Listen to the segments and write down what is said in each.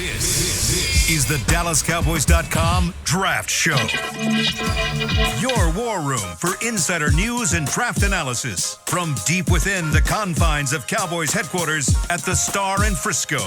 This is the DallasCowboys.com Draft Show. Your war room for insider news and draft analysis from deep within the confines of Cowboys headquarters at the Star in Frisco.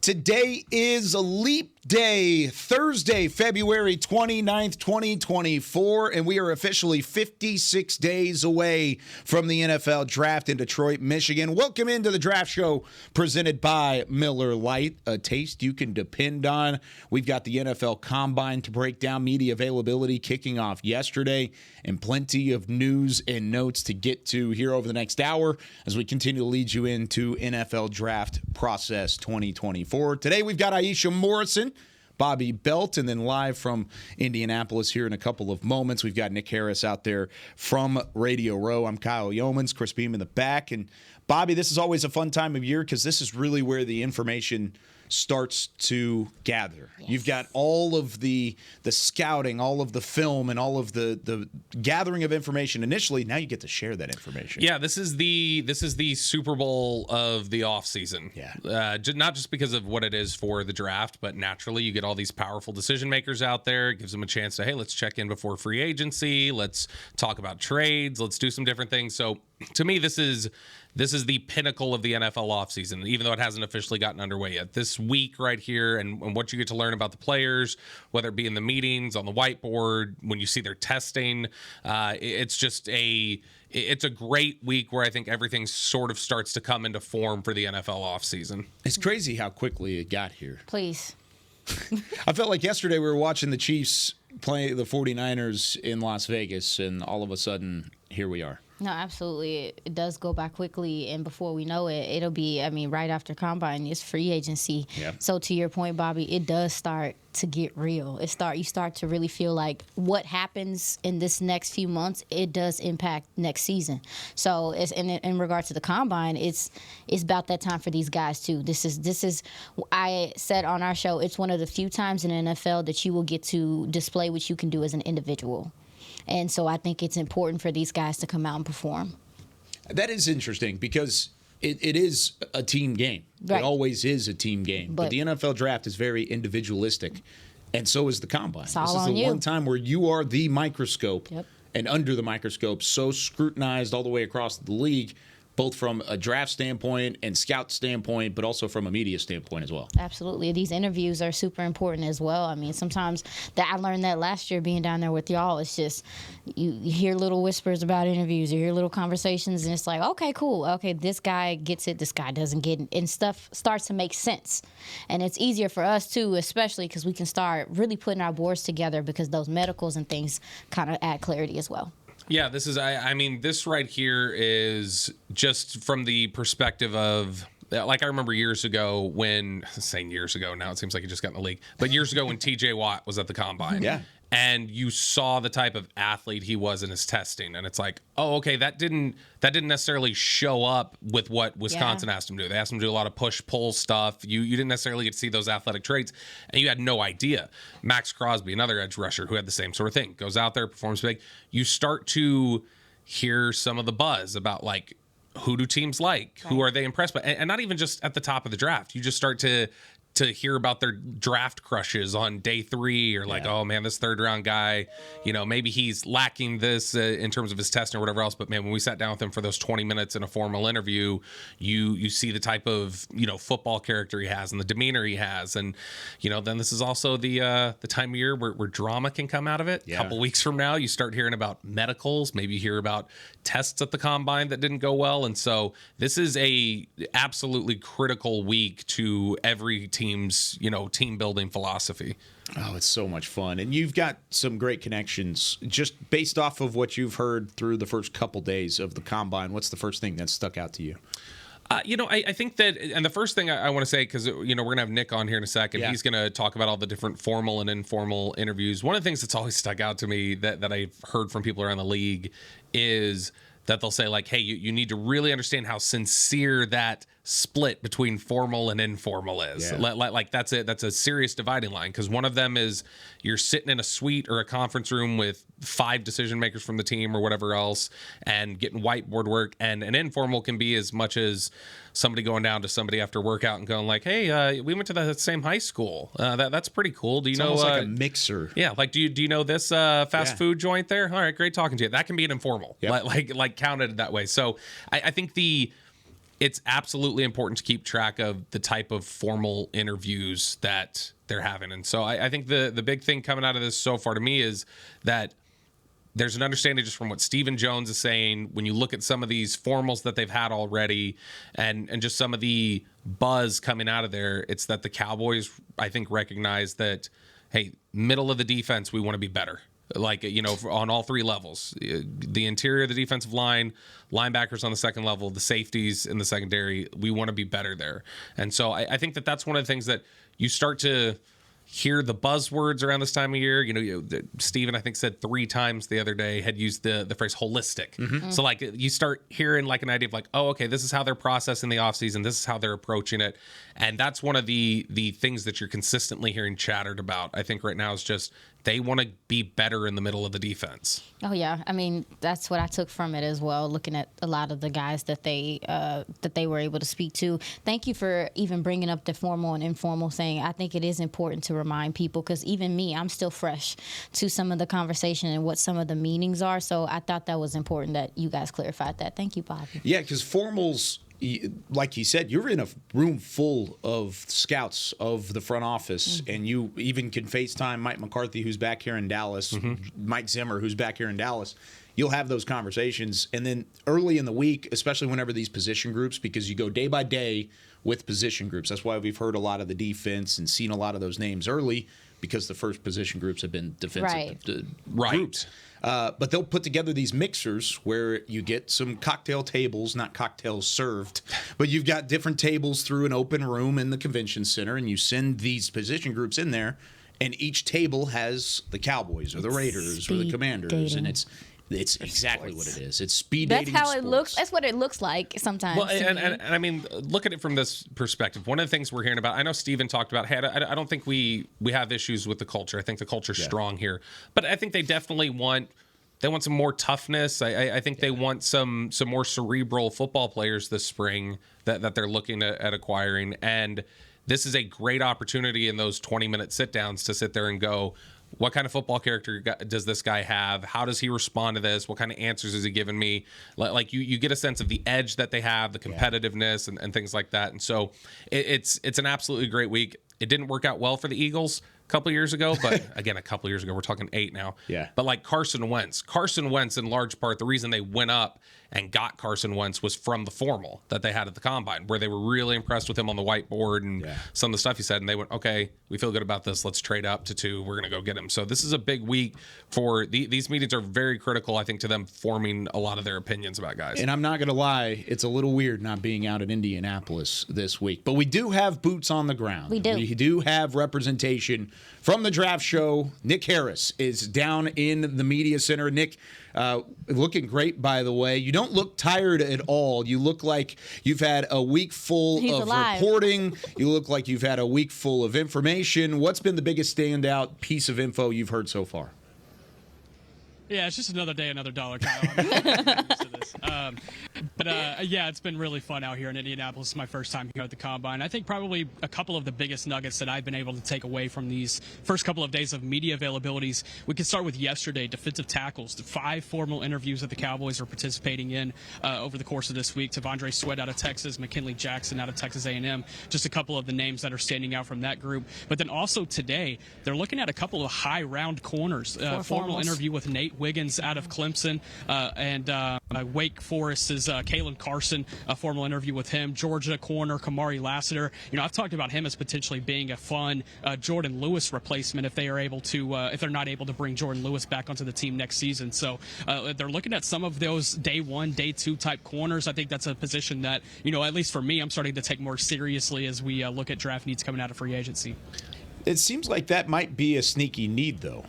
Today is a leap day, Thursday, February 29th, 2024, and we are officially 56 days away from the NFL Draft in Detroit, Michigan. Welcome into the Draft Show presented by Miller Lite, a taste you can depend on. We've got the NFL Combine to break down, media availability kicking off yesterday, and plenty of news and notes to get to here over the next hour as we continue to lead you into NFL Draft Process 2024. Today we've got Aisha Morrison, Bobby Belt, and then live from Indianapolis here in a couple of moments, we've got Nick Harris out there from Radio Row. I'm Kyle Yeomans, Chris Beam in the back. And Bobby, this is always a fun time of year because this is really where the information starts to gather. Yes. You've got all of the scouting, all of the film, and all of the gathering of information initially. Now you get to share that information. Yeah, this is the Super Bowl of the offseason. Yeah. Not just because of what it is for the draft, but naturally you get all these powerful decision makers out there. It gives them a chance to, hey, let's check in before free agency. Let's talk about trades. Let's do some different things. So to me, this is the pinnacle of the NFL offseason, even though it hasn't officially gotten underway yet. This week right here and what you get to learn about the players, whether it be in the meetings, on the whiteboard, when you see their testing, it's a great week where I think everything sort of starts to come into form for the NFL offseason. It's crazy how quickly it got here. Please. I felt like yesterday we were watching the Chiefs play the 49ers in Las Vegas, and all of a sudden, here we are. No, absolutely. It does go by quickly, and before we know it, it'll be, right after Combine, it's free agency. Yeah. So to your point, Bobby, it does start to get real. You start to really feel like what happens in this next few months, it does impact next season. So it's in regard to the Combine, it's about that time for these guys too. This is I said on our show, it's one of the few times in the NFL that you will get to display what you can do as an individual. And so I think it's important for these guys to come out and perform. That is interesting because it is a team game. Right. It always is a team game. But the NFL draft is very individualistic, and so is the Combine. It's all this is on the you. one time where you are the microscope. Yep. And under the microscope, so scrutinized all the way across the league, both from a draft standpoint and scout standpoint, but also from a media standpoint as well. Absolutely. These interviews are super important as well. Sometimes I learned that last year being down there with y'all. It's just you hear little whispers about interviews, you hear little conversations, and it's like, okay, cool. Okay, this guy gets it, this guy doesn't get it, and stuff starts to make sense. And it's easier for us, too, especially because we can start really putting our boards together because those medicals and things kind of add clarity as well. Yeah, this right here is just from the perspective of, like I remember years ago when, saying years ago now, it seems like he just got in the league, but years ago when TJ Watt was at the Combine. Yeah. And you saw the type of athlete he was in his testing, and it's like, oh, okay, that didn't necessarily show up with what Wisconsin asked him to do. They asked him to do a lot of push-pull stuff. You didn't necessarily get to see those athletic traits, and you had no idea. Max Crosby, another edge rusher who had the same sort of thing, goes out there, performs big. You start to hear some of the buzz about, like, who do teams like? Right. Who are they impressed by? And not even just at the top of the draft. You just start to hear about their draft crushes on day 3 or like, oh man, this third round guy, maybe he's lacking this in terms of his testing or whatever else. But man, when we sat down with him for those 20 minutes in a formal interview, you see the type of, football character he has and the demeanor he has. And, then this is also the time of year where drama can come out of it. Yeah. A couple weeks from now, you start hearing about medicals, maybe you hear about tests at the Combine that didn't go well. And so this is a absolutely critical week to every team's, team building philosophy. Oh, it's so much fun. And you've got some great connections just based off of what you've heard through the first couple days of the Combine. What's the first thing that stuck out to you? I think that, and the first thing I want to say, because, we're going to have Nick on here in a second. Yeah. He's going to talk about all the different formal and informal interviews. One of the things that's always stuck out to me that I've heard from people around the league is that they'll say, like, hey, you need to really understand how sincere that split between formal and informal is. Yeah. Like that's it. That's a serious dividing line, because one of them is you're sitting in a suite or a conference room with 5 decision makers from the team or whatever else and getting whiteboard work, and an informal can be as much as somebody going down to somebody after workout and going like, hey, we went to the same high school. That's pretty cool. Do you know almost like a mixer? Yeah, like do you know this fast food joint there? All right, great talking to you. That can be an informal, like counted that way. So I think it's absolutely important to keep track of the type of formal interviews that they're having. And so I think the big thing coming out of this so far to me is that there's an understanding just from what Stephen Jones is saying, when you look at some of these formals that they've had already and just some of the buzz coming out of there, it's that the Cowboys, I think, recognize that, hey, middle of the defense, we want to be better. Like, on all 3 levels, the interior of the defensive line, linebackers on the second level, the safeties in the secondary, we want to be better there. And so I think that's one of the things that you start to hear the buzzwords around this time of year. Steven, I think, said 3 times the other day, had used the phrase holistic. Mm-hmm. So like you start hearing like an idea of like, oh, okay, this is how they're processing the offseason. This is how they're approaching it. And that's one of the things that you're consistently hearing chattered about, I think, right now, is just they want to be better in the middle of the defense. Oh, yeah. I mean, that's what I took from it as well, looking at a lot of the guys that they were able to speak to. Thank you for even bringing up the formal and informal thing. I think it is important to remind people, because even me, I'm still fresh to some of the conversation and what some of the meanings are. So I thought that was important that you guys clarified that. Thank you, Bobby. Yeah, because formals, like you said, you're in a room full of scouts of the front office, and you even can FaceTime Mike McCarthy, who's back here in Dallas, Mike Zimmer, who's back here in Dallas. You'll have those conversations. And then early in the week, especially whenever these position groups, because you go day by day with position groups. That's why we've heard a lot of the defense and seen a lot of those names early, because the first position groups have been defensive groups. But they'll put together these mixers where you get some cocktail tables, not cocktails served, but you've got different tables through an open room in the convention center, and you send these position groups in there, and each table has the Cowboys or the Raiders or the Commanders, dating. And it's exactly what it is. It's speed dating. That's how it looks. That's what it looks like sometimes. Well, and I mean, look at it from this perspective. One of the things we're hearing about, I know Steven talked about, hey, I don't think we have issues with the culture. I think the culture's strong here. But I think they definitely want some more toughness. I think they want some more cerebral football players this spring that they're looking at acquiring. And this is a great opportunity in those 20-minute sit-downs to sit there and go, what kind of football character does this guy have? How does he respond to this? What kind of answers is he giving me? Like you get a sense of the edge that they have, the competitiveness and things like that. And so it's an absolutely great week. It didn't work out well for the Eagles a couple years ago, but again, a couple years ago, we're talking 8 now. Yeah. But like Carson Wentz, in large part, the reason they went up and got Carson Wentz was from the formal that they had at the Combine, where they were really impressed with him on the whiteboard and some of the stuff he said. And they went, okay, we feel good about this. Let's trade up to 2. We're going to go get him. So this is a big week for these meetings are very critical, I think, to them forming a lot of their opinions about guys. And I'm not going to lie, it's a little weird not being out in Indianapolis this week. But we do have boots on the ground. We do. We do have representation from the draft show. Nick Harris is down in the media center. Nick, looking great, by the way. You don't look tired at all. You look like you've had a week full of reporting. You look like you've had a week full of information. What's been the biggest standout piece of info you've heard so far? Yeah, it's just another day, another dollar, Kyle. I'm used to this. Yeah, it's been really fun out here in Indianapolis. It's my first time here at the Combine. I think probably a couple of the biggest nuggets that I've been able to take away from these first couple of days of media availabilities, we could start with yesterday, defensive tackles. The 5 formal interviews that the Cowboys are participating in over the course of this week. Tavondre Sweat out of Texas, McKinley Jackson out of Texas A&M. Just a couple of the names that are standing out from that group. But then also today, they're looking at a couple of high-round corners. Formal interview with Nate Wiggins out of Clemson, and Wake Forest's Kalen Carson, a formal interview with him. Georgia corner Kamari Lassiter. I've talked about him as potentially being a fun Jordan Lewis replacement if they are able to, if they're not able to bring Jordan Lewis back onto the team next season. So they're looking at some of those day 1, day 2 type corners. I think that's a position that, at least for me, I'm starting to take more seriously as we look at draft needs coming out of free agency. It seems like that might be a sneaky need, though.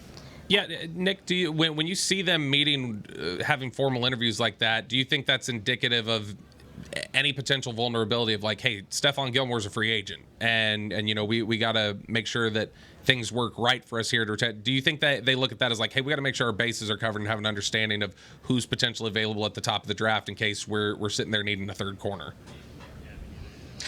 Yeah, Nick, do you when you see them meeting, having formal interviews like that, do you think that's indicative of any potential vulnerability of like, hey, Stephon Gilmore's a free agent, and we got to make sure that things work right for us here to protect. Do you think that they look at that as like, hey, we got to make sure our bases are covered and have an understanding of who's potentially available at the top of the draft in case we're sitting there needing a third corner?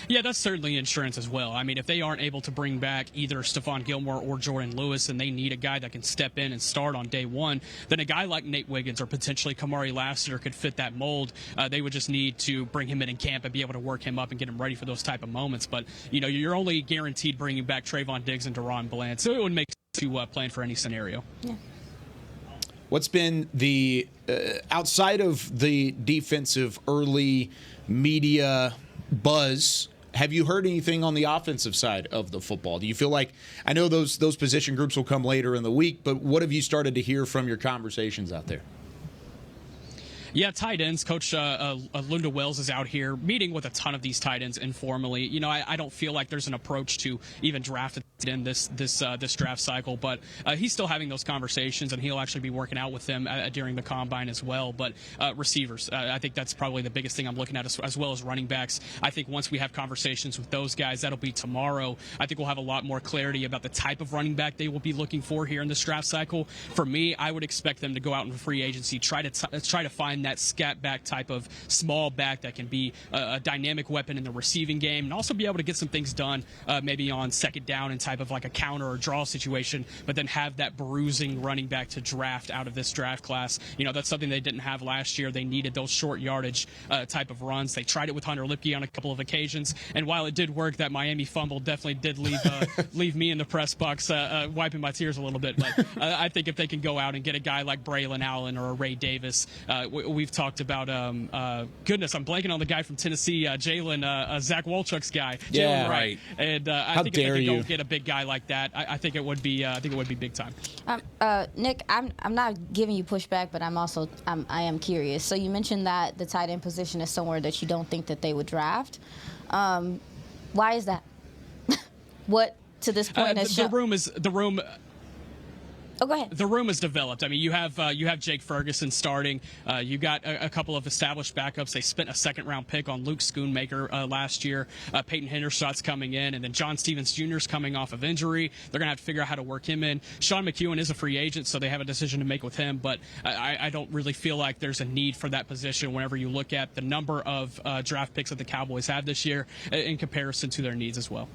Yeah, that's certainly insurance as well. I mean, if they aren't able to bring back either Stephon Gilmore or Jordan Lewis, and they need a guy that can step in and start on day one, then a guy like Nate Wiggins or potentially Kamari Lassiter could fit that mold. They would just need to bring him in camp and be able to work him up and get him ready for those type of moments. But, you're only guaranteed bringing back Trayvon Diggs and Deron Bland, so it would make sense to plan for any scenario. Yeah. What's been the outside of the defensive early media buzz, have you heard anything on the offensive side of the football? Do you feel like, I know those position groups will come later in the week, but what have you started to hear from your conversations out there? Yeah, tight ends. Coach Lunda Wells is out here meeting with a ton of these tight ends informally. I don't feel like there's an approach to even draft in this draft cycle, but he's still having those conversations, and he'll actually be working out with them during the combine as well. But receivers, I think that's probably the biggest thing I'm looking at, as well as running backs. I think once we have conversations with those guys, that'll be tomorrow. I think we'll have a lot more clarity about the type of running back they will be looking for here in this draft cycle. For me, I would expect them to go out in free agency, try to find that scat back type of small back that can be a dynamic weapon in the receiving game, and also be able to get some things done maybe on second down and type of like a counter or draw situation, but then have that bruising running back to draft out of this draft class. That's something they didn't have last year. They needed those short yardage type of runs. They tried it with Hunter Lipke on a couple of occasions, and while it did work, that Miami fumble definitely did leave me in the press box wiping my tears a little bit. But I think if they can go out and get a guy like Braylon Allen or a Ray Davis, we've talked about goodness, I'm blanking on the guy from Tennessee, Jalen, Zach Walchuk's guy. Yeah, Jalen Wright. And I think if they can go get a big guy like that, I think it would be big time. Nick, I'm not giving you pushback, but I am curious. So you mentioned that the tight end position is somewhere that you don't think that they would draft. Why is that? What to this point has the room. Oh, go ahead. The room is developed. I mean, you have Jake Ferguson starting. You got a couple of established backups. They spent a second-round pick on Luke Schoonmaker last year. Peyton Hendershot's coming in, and then John Stevens Jr. is coming off of injury. They're going to have to figure out how to work him in. Sean McEwen is a free agent, so they have a decision to make with him, but I don't really feel like there's a need for that position whenever you look at the number of draft picks that the Cowboys have this year in comparison to their needs as well.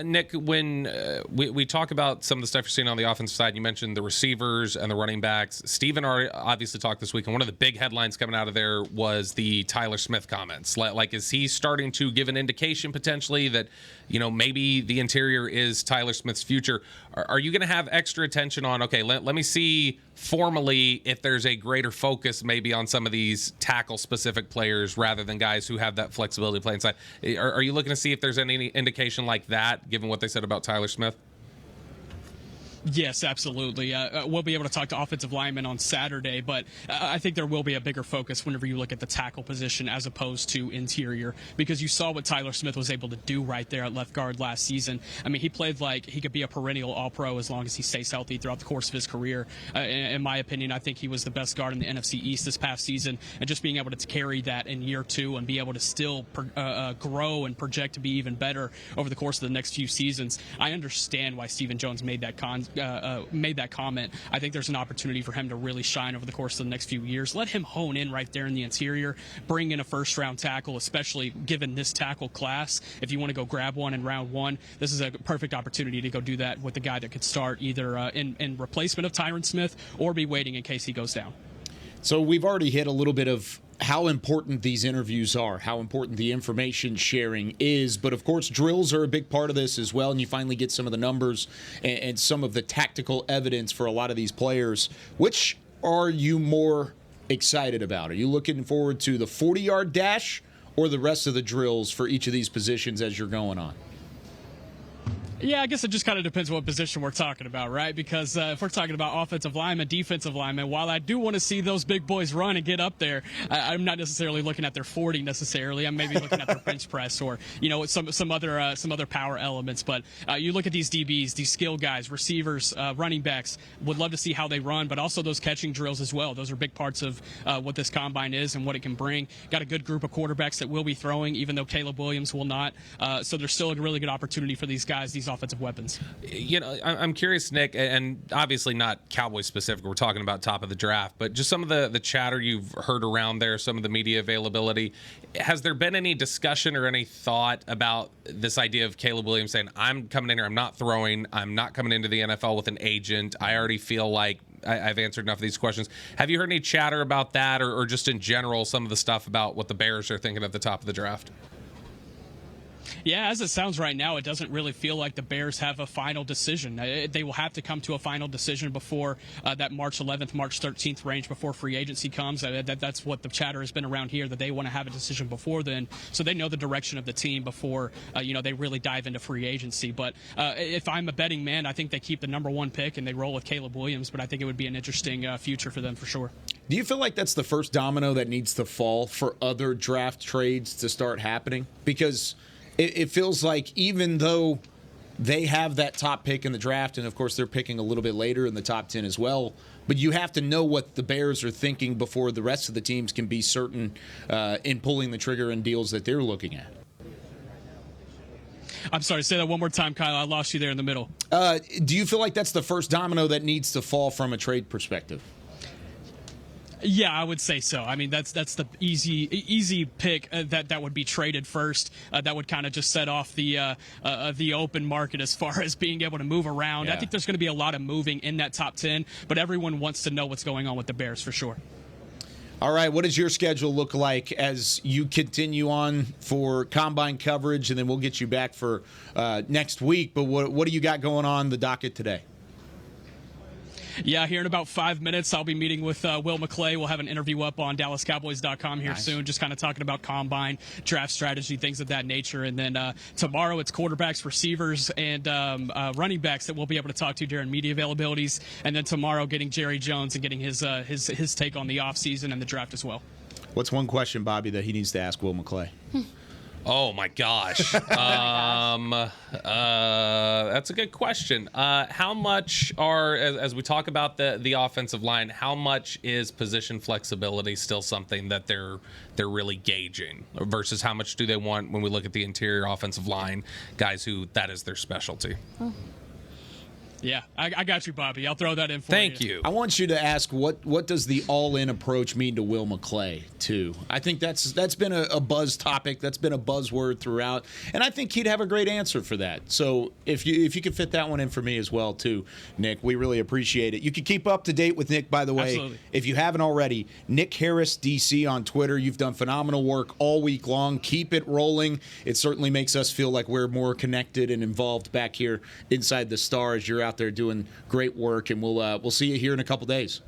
Nick, when we talk about some of the stuff you're seeing on the offensive side, you mentioned the receivers and the running backs. Steven already obviously talked this week, and one of the big headlines coming out of there was the Tyler Smith comments. Like, is he starting to give an indication potentially that, maybe the interior is Tyler Smith's future? Are you going to have extra attention on, okay, let me see formally if there's a greater focus maybe on some of these tackle-specific players rather than guys who have that flexibility to play inside? Are you looking to see if there's any indication like that, given what they said about Tyler Smith? Yes, absolutely. We'll be able to talk to offensive linemen on Saturday, but I think there will be a bigger focus whenever you look at the tackle position as opposed to interior, because you saw what Tyler Smith was able to do right there at left guard last season. I mean, he played like he could be a perennial All-Pro as long as he stays healthy throughout the course of his career. In my opinion, I think he was the best guard in the NFC East this past season, and just being able to carry that in year two and be able to still grow and project to be even better over the course of the next few seasons. I understand why Stephen Jones made that comment. I think there's an opportunity for him to really shine over the course of the next few years. Let him hone in right there in the interior, bring in a first-round tackle, especially given this tackle class. If you want to go grab one in round one, this is a perfect opportunity to go do that with a guy that could start either in replacement of Tyron Smith or be waiting in case he goes down. So we've already hit a little bit of how important these interviews are, how important the information sharing is. But, of course, drills are a big part of this as well, and you finally get some of the numbers and some of the tactical evidence for a lot of these players. Which are you more excited about? Are you looking forward to the 40-yard dash or the rest of the drills for each of these positions as you're going on? Yeah, I guess it just kind of depends what position we're talking about, right? Because if we're talking about offensive linemen, defensive linemen, while I do want to see those big boys run and get up there, I'm not necessarily looking at their 40 necessarily. I'm maybe looking at their bench press or some other power elements. But you look at these DBs, these skill guys, receivers, running backs. Would love to see how they run, but also those catching drills as well. Those are big parts of what this combine is and what it can bring. Got a good group of quarterbacks that will be throwing, even though Caleb Williams will not. So there's still a really good opportunity for these guys, these offensive weapons. I'm curious, Nick, and obviously not Cowboys specific. We're talking about top of the draft, but just some of the chatter you've heard around there, some of the media availability. Has there been any discussion or any thought about this idea of Caleb Williams saying, I'm coming in here, I'm not throwing, I'm not coming into the NFL with an agent. I already feel like I've answered enough of these questions. Have you heard any chatter about that or just in general some of the stuff about what the Bears are thinking at the top of the draft? Yeah, as it sounds right now, it doesn't really feel like the Bears have a final decision. They will have to come to a final decision before that March 11th, March 13th range before free agency comes. That's what the chatter has been around here, that they want to have a decision before then, so they know the direction of the team before they really dive into free agency. But if I'm a betting man, I think they keep the number one pick and they roll with Caleb Williams, but I think it would be an interesting future for them for sure. Do you feel like that's the first domino that needs to fall for other draft trades to start happening? Because it feels like even though they have that top pick in the draft, and of course they're picking a little bit later in the top 10 as well, but you have to know what the Bears are thinking before the rest of the teams can be certain in pulling the trigger in deals that they're looking at. I'm sorry, say that one more time, Kyle. I lost you there in the middle. Do you feel like that's the first domino that needs to fall from a trade perspective? Yeah, I would say so. I mean, that's the easy pick that would be traded first. That would kind of just set off the open market as far as being able to move around. Yeah. I think there's going to be a lot of moving in that top 10, but everyone wants to know what's going on with the Bears for sure. All right, what does your schedule look like as you continue on for Combine coverage, and then we'll get you back for next week, but what do you got going on the docket today? Yeah, here in about 5 minutes, I'll be meeting with Will McClay. We'll have an interview up on DallasCowboys.com here soon, just kind of talking about Combine, draft strategy, things of that nature. And then tomorrow it's quarterbacks, receivers, and running backs that we'll be able to talk to during media availabilities. And then tomorrow getting Jerry Jones and getting his take on the offseason and the draft as well. What's one question, Bobby, that he needs to ask Will McClay? Oh my gosh. That's a good question. How much as we talk about the offensive line, how much is position flexibility still something that they're really gauging versus how much do they want when we look at the interior offensive line, guys who that is their specialty? Yeah, I got you, Bobby. I'll throw that in for you. Thank you. I want you to ask what does the all-in approach mean to Will McClay, too? I think that's been a buzz topic. That's been a buzzword throughout, and I think he'd have a great answer for that. So if you could fit that one in for me as well, too, Nick, we really appreciate it. You can keep up to date with Nick, by the way. Absolutely. If you haven't already, Nick Harris, DC on Twitter. You've done phenomenal work all week long. Keep it rolling. It certainly makes us feel like we're more connected and involved back here inside the Stars. You're out there doing great work, and we'll see you here in a couple days.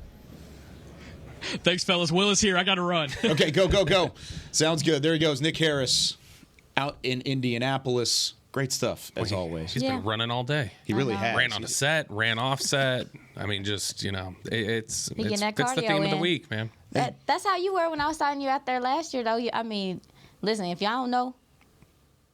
Thanks, fellas. Will is here. I got to run. Okay, go. Sounds good. There he goes, Nick Harris out in Indianapolis. Great stuff, as always. He's been running all day. He really has. Ran on a set, ran off set. I mean, just, it's the theme of the week, man. That's how you were when I was signing you out there last year, though. I mean, listen, if y'all don't know,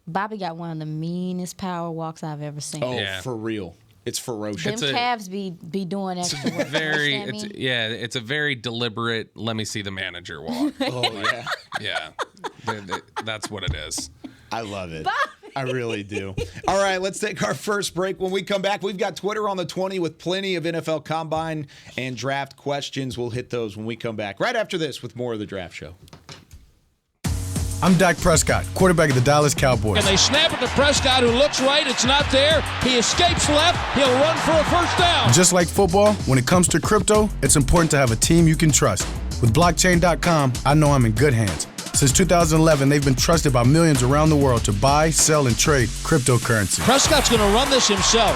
Bobby got one of the meanest power walks I've ever seen. Oh, yeah. For real. It's ferocious. Them calves be doing extra work. It's a very deliberate, let me see the manager walk. Oh, yeah. Yeah. That's what it is. I love it. I really do. All right, let's take our first break. When we come back, we've got Twitter on the 20 with plenty of NFL Combine and draft questions. We'll hit those when we come back. Right after this with more of the Draft Show. I'm Dak Prescott, quarterback of the Dallas Cowboys. And they snap it to Prescott, who looks right. It's not there. He escapes left. He'll run for a first down. Just like football, when it comes to crypto, it's important to have a team you can trust. With blockchain.com, I know I'm in good hands. Since 2011, they've been trusted by millions around the world to buy, sell, and trade cryptocurrency. Prescott's going to run this himself.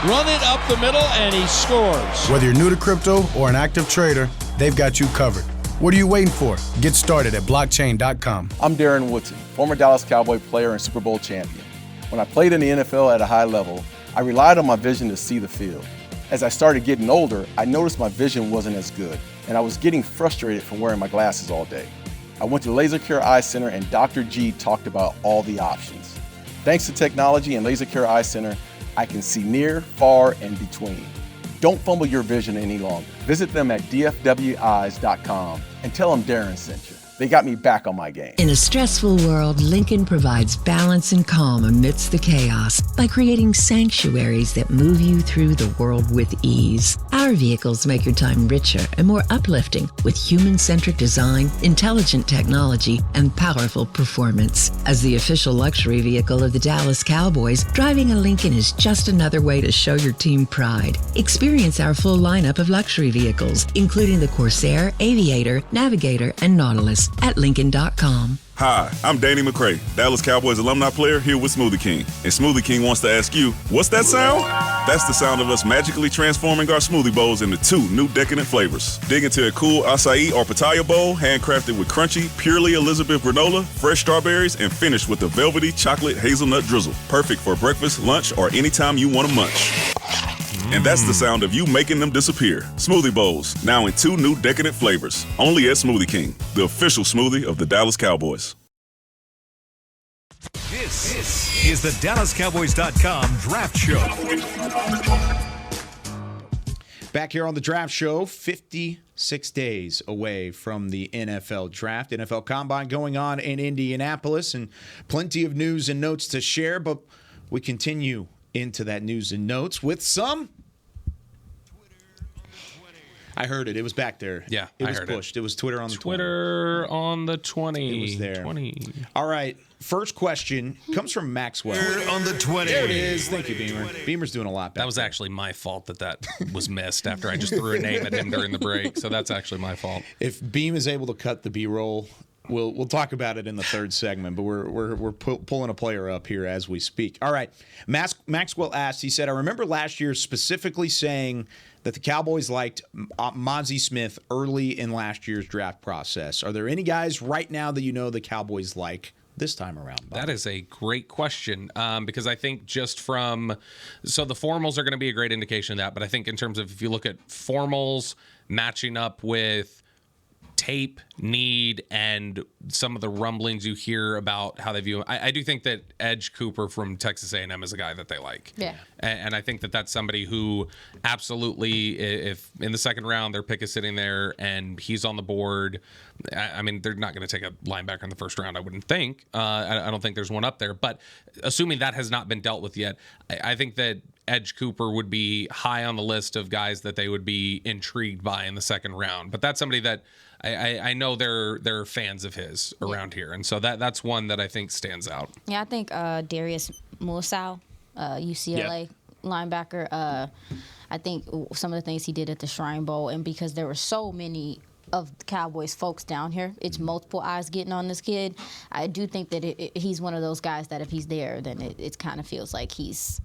Run it up the middle, and he scores. Whether you're new to crypto or an active trader, they've got you covered. What are you waiting for? Get started at blockchain.com. I'm Darren Woodson, former Dallas Cowboy player and Super Bowl champion. When I played in the NFL at a high level, I relied on my vision to see the field. As I started getting older, I noticed my vision wasn't as good, and I was getting frustrated from wearing my glasses all day. I went to Laser Care Eye Center, and Dr. G talked about all the options. Thanks to technology and Laser Care Eye Center, I can see near, far, and between. Don't fumble your vision any longer. Visit them at dfweyes.com and tell them Darren sent you. They got me back on my game. In a stressful world, Lincoln provides balance and calm amidst the chaos by creating sanctuaries that move you through the world with ease. Our vehicles make your time richer and more uplifting with human-centric design, intelligent technology, and powerful performance. As the official luxury vehicle of the Dallas Cowboys, driving a Lincoln is just another way to show your team pride. Experience our full lineup of luxury vehicles, including the Corsair, Aviator, Navigator, and Nautilus at Lincoln.com. Hi, I'm Danny McCray, Dallas Cowboys alumni player here with Smoothie King. And Smoothie King wants to ask you, what's that sound? That's the sound of us magically transforming our smoothie bowls into 2 new decadent flavors. Dig into a cool acai or pitaya bowl, handcrafted with crunchy, purely Elizabeth granola, fresh strawberries, and finished with a velvety chocolate hazelnut drizzle. Perfect for breakfast, lunch, or anytime you want to munch. And that's the sound of you making them disappear. Smoothie bowls, now in 2 new decadent flavors. Only at Smoothie King, the official smoothie of the Dallas Cowboys. This is the DallasCowboys.com Draft Show. Back here on the Draft Show, 56 days away from the NFL Draft. NFL Combine going on in Indianapolis, and plenty of news and notes to share, but we continue into that news and notes with some. I heard it. It was back there. Yeah, it I was heard pushed. It was Twitter on the 20. Twitter on the 20. It was there. 20. All right. First question comes from Maxwell. Twitter on the 20. There it is. Thank you, Beamer. Beamer's doing a lot better. That was actually my fault that was missed after I just threw a name at him during the break. So that's actually my fault. If Beam is able to cut the B-roll, we'll talk about it in the third segment, but we're pulling a player up here as we speak. All right. Maxwell asked, he said, I remember last year specifically saying that the Cowboys liked Mozzie Smith early in last year's draft process. Are there any guys right now that you know the Cowboys like this time around, Bob? That is a great question because I think just from – so the formals are going to be a great indication of that, but I think in terms of if you look at formals matching up with tape, need, and some of the rumblings you hear about how they view him, I do think that Edge Cooper from Texas A&M is a guy that they like. Yeah. And I think that that's somebody who absolutely, if in the second round their pick is sitting there and he's on the board, I mean, they're not going to take a linebacker in the first round, I wouldn't think. I don't think there's one up there. But assuming that has not been dealt with yet, I think that Edge Cooper would be high on the list of guys that they would be intrigued by in the second round. But that's somebody that I know they're fans of his around here. And so that's one that I think stands out. Yeah, I think Darius Muasau, UCLA linebacker, I think some of the things he did at the Shrine Bowl, and because there were so many of the Cowboys folks down here, it's multiple eyes getting on this kid. I do think that he's one of those guys that if he's there, then it kind of feels like he's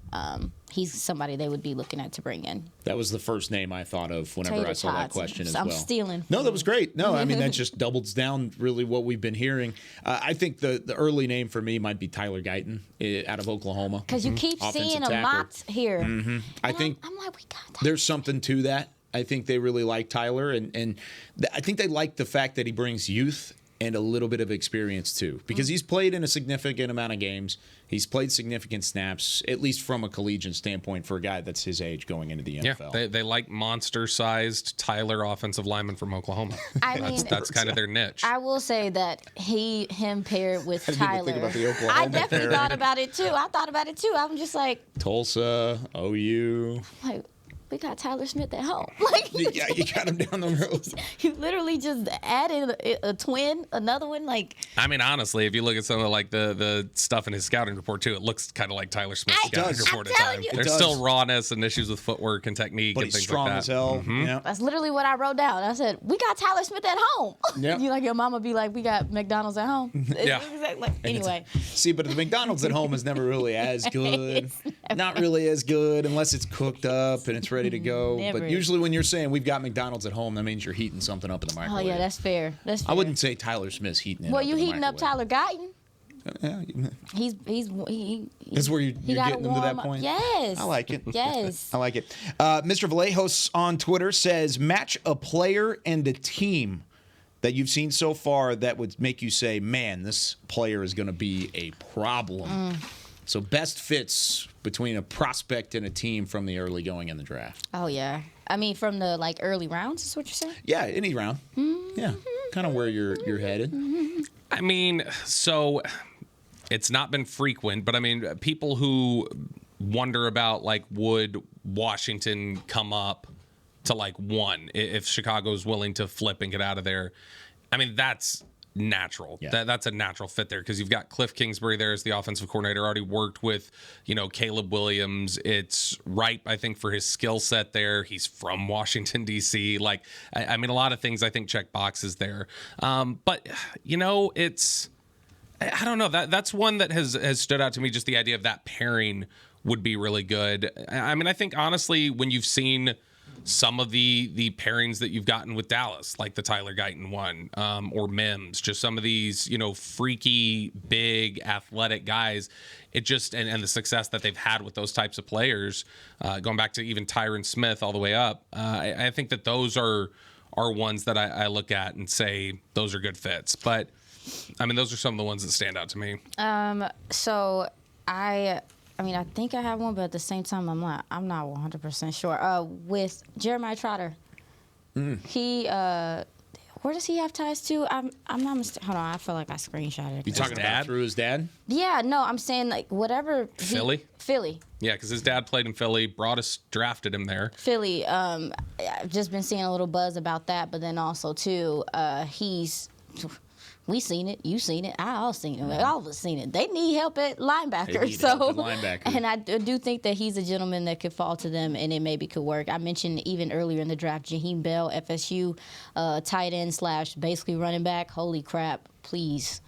somebody they would be looking at to bring in. That was the first name I thought of whenever I saw that question as well. I'm stealing. No, that was great. No, I mean, that just doubles down really what we've been hearing. I think the early name for me might be Tyler Guyton out of Oklahoma. Because you keep seeing him mocked here. Mm-hmm. I think I'm like, we got Tyler. There's something to that. I think they really like Tyler, and I think they like the fact that he brings youth and a little bit of experience too, because he's played in a significant amount of games. He's played significant snaps, at least from a collegiate standpoint, for a guy that's his age going into the NFL. Yeah, they like monster-sized Tyler offensive lineman from Oklahoma. That's kind of their niche. I will say that him paired with Tyler. Think about the Oklahoma I definitely thought about it too. I'm just like Tulsa, OU. Like, we got Tyler Smith at home. Yeah, you got him down the road. You literally just added a twin, another one. Like, I mean, honestly, if you look at some of like the stuff in his scouting report too, it looks kind of like Tyler Smith's scouting report at times. There's still rawness and issues with footwork and technique, but and he's things strong like that. as hell. Mm-hmm. Yeah. That's literally what I wrote down. I said, we got Tyler Smith at home. Yep. You like your mama be like, we got McDonald's at home. Yeah. Anyway. See, but the McDonald's at home is never really as good. Not really as good unless it's cooked up and it's ready to go. Never. But usually when you're saying we've got McDonald's at home, that means you're heating something up in the microwave. Oh, yeah, that's fair. I wouldn't say Tyler Smith's heating it Well, up you in the heating up microwave. Tyler Guyton? He's That's where you're getting them to that point? Yes. I like it. Yes. I like it. Mr. Vallejos on Twitter says, match a player and a team that you've seen so far that would make you say, man, this player is going to be a problem. So best fits between a prospect and a team from the early going in the draft. Oh, yeah. I mean, from the early rounds is what you're saying? Yeah, any round. Yeah, kind of where you're headed. I mean, so it's not been frequent, but I mean, people who wonder about would Washington come up to 1 if Chicago's willing to flip and get out of there. I mean, that's natural. Yeah. That's a natural fit there because you've got Cliff Kingsbury there as the offensive coordinator, already worked with, Caleb Williams. It's ripe, I think, for his skill set there. He's from Washington, D.C. I mean, a lot of things I think check boxes there. But, it's, I don't know. That's one that has stood out to me, just the idea of that pairing would be really good. I mean, I think, honestly, when you've seen some of the pairings that you've gotten with Dallas, like the Tyler Guyton one, or Mims, just some of these, freaky, big, athletic guys. It just, and the success that they've had with those types of players, going back to even Tyron Smith all the way up. I think that those are ones that I look at and say those are good fits. But, I mean, those are some of the ones that stand out to me. I mean, I think I have one, but at the same time, I'm not 100% sure. With Jeremiah Trotter, he, where does he have ties to? I'm not mistaken. Hold on, I feel like I screenshotted it. You talking about through his dad? Yeah, no, I'm saying whatever. Philly? Philly. Yeah, because his dad played in Philly, drafted him there. Philly. I've just been seeing a little buzz about that, but then also, too, we seen it. You seen it. I all seen it. All of us seen it. They need help at linebacker. And I do think that he's a gentleman that could fall to them, and it maybe could work. I mentioned even earlier in the draft, Jaheim Bell, FSU, tight end / basically running back. Holy crap! Please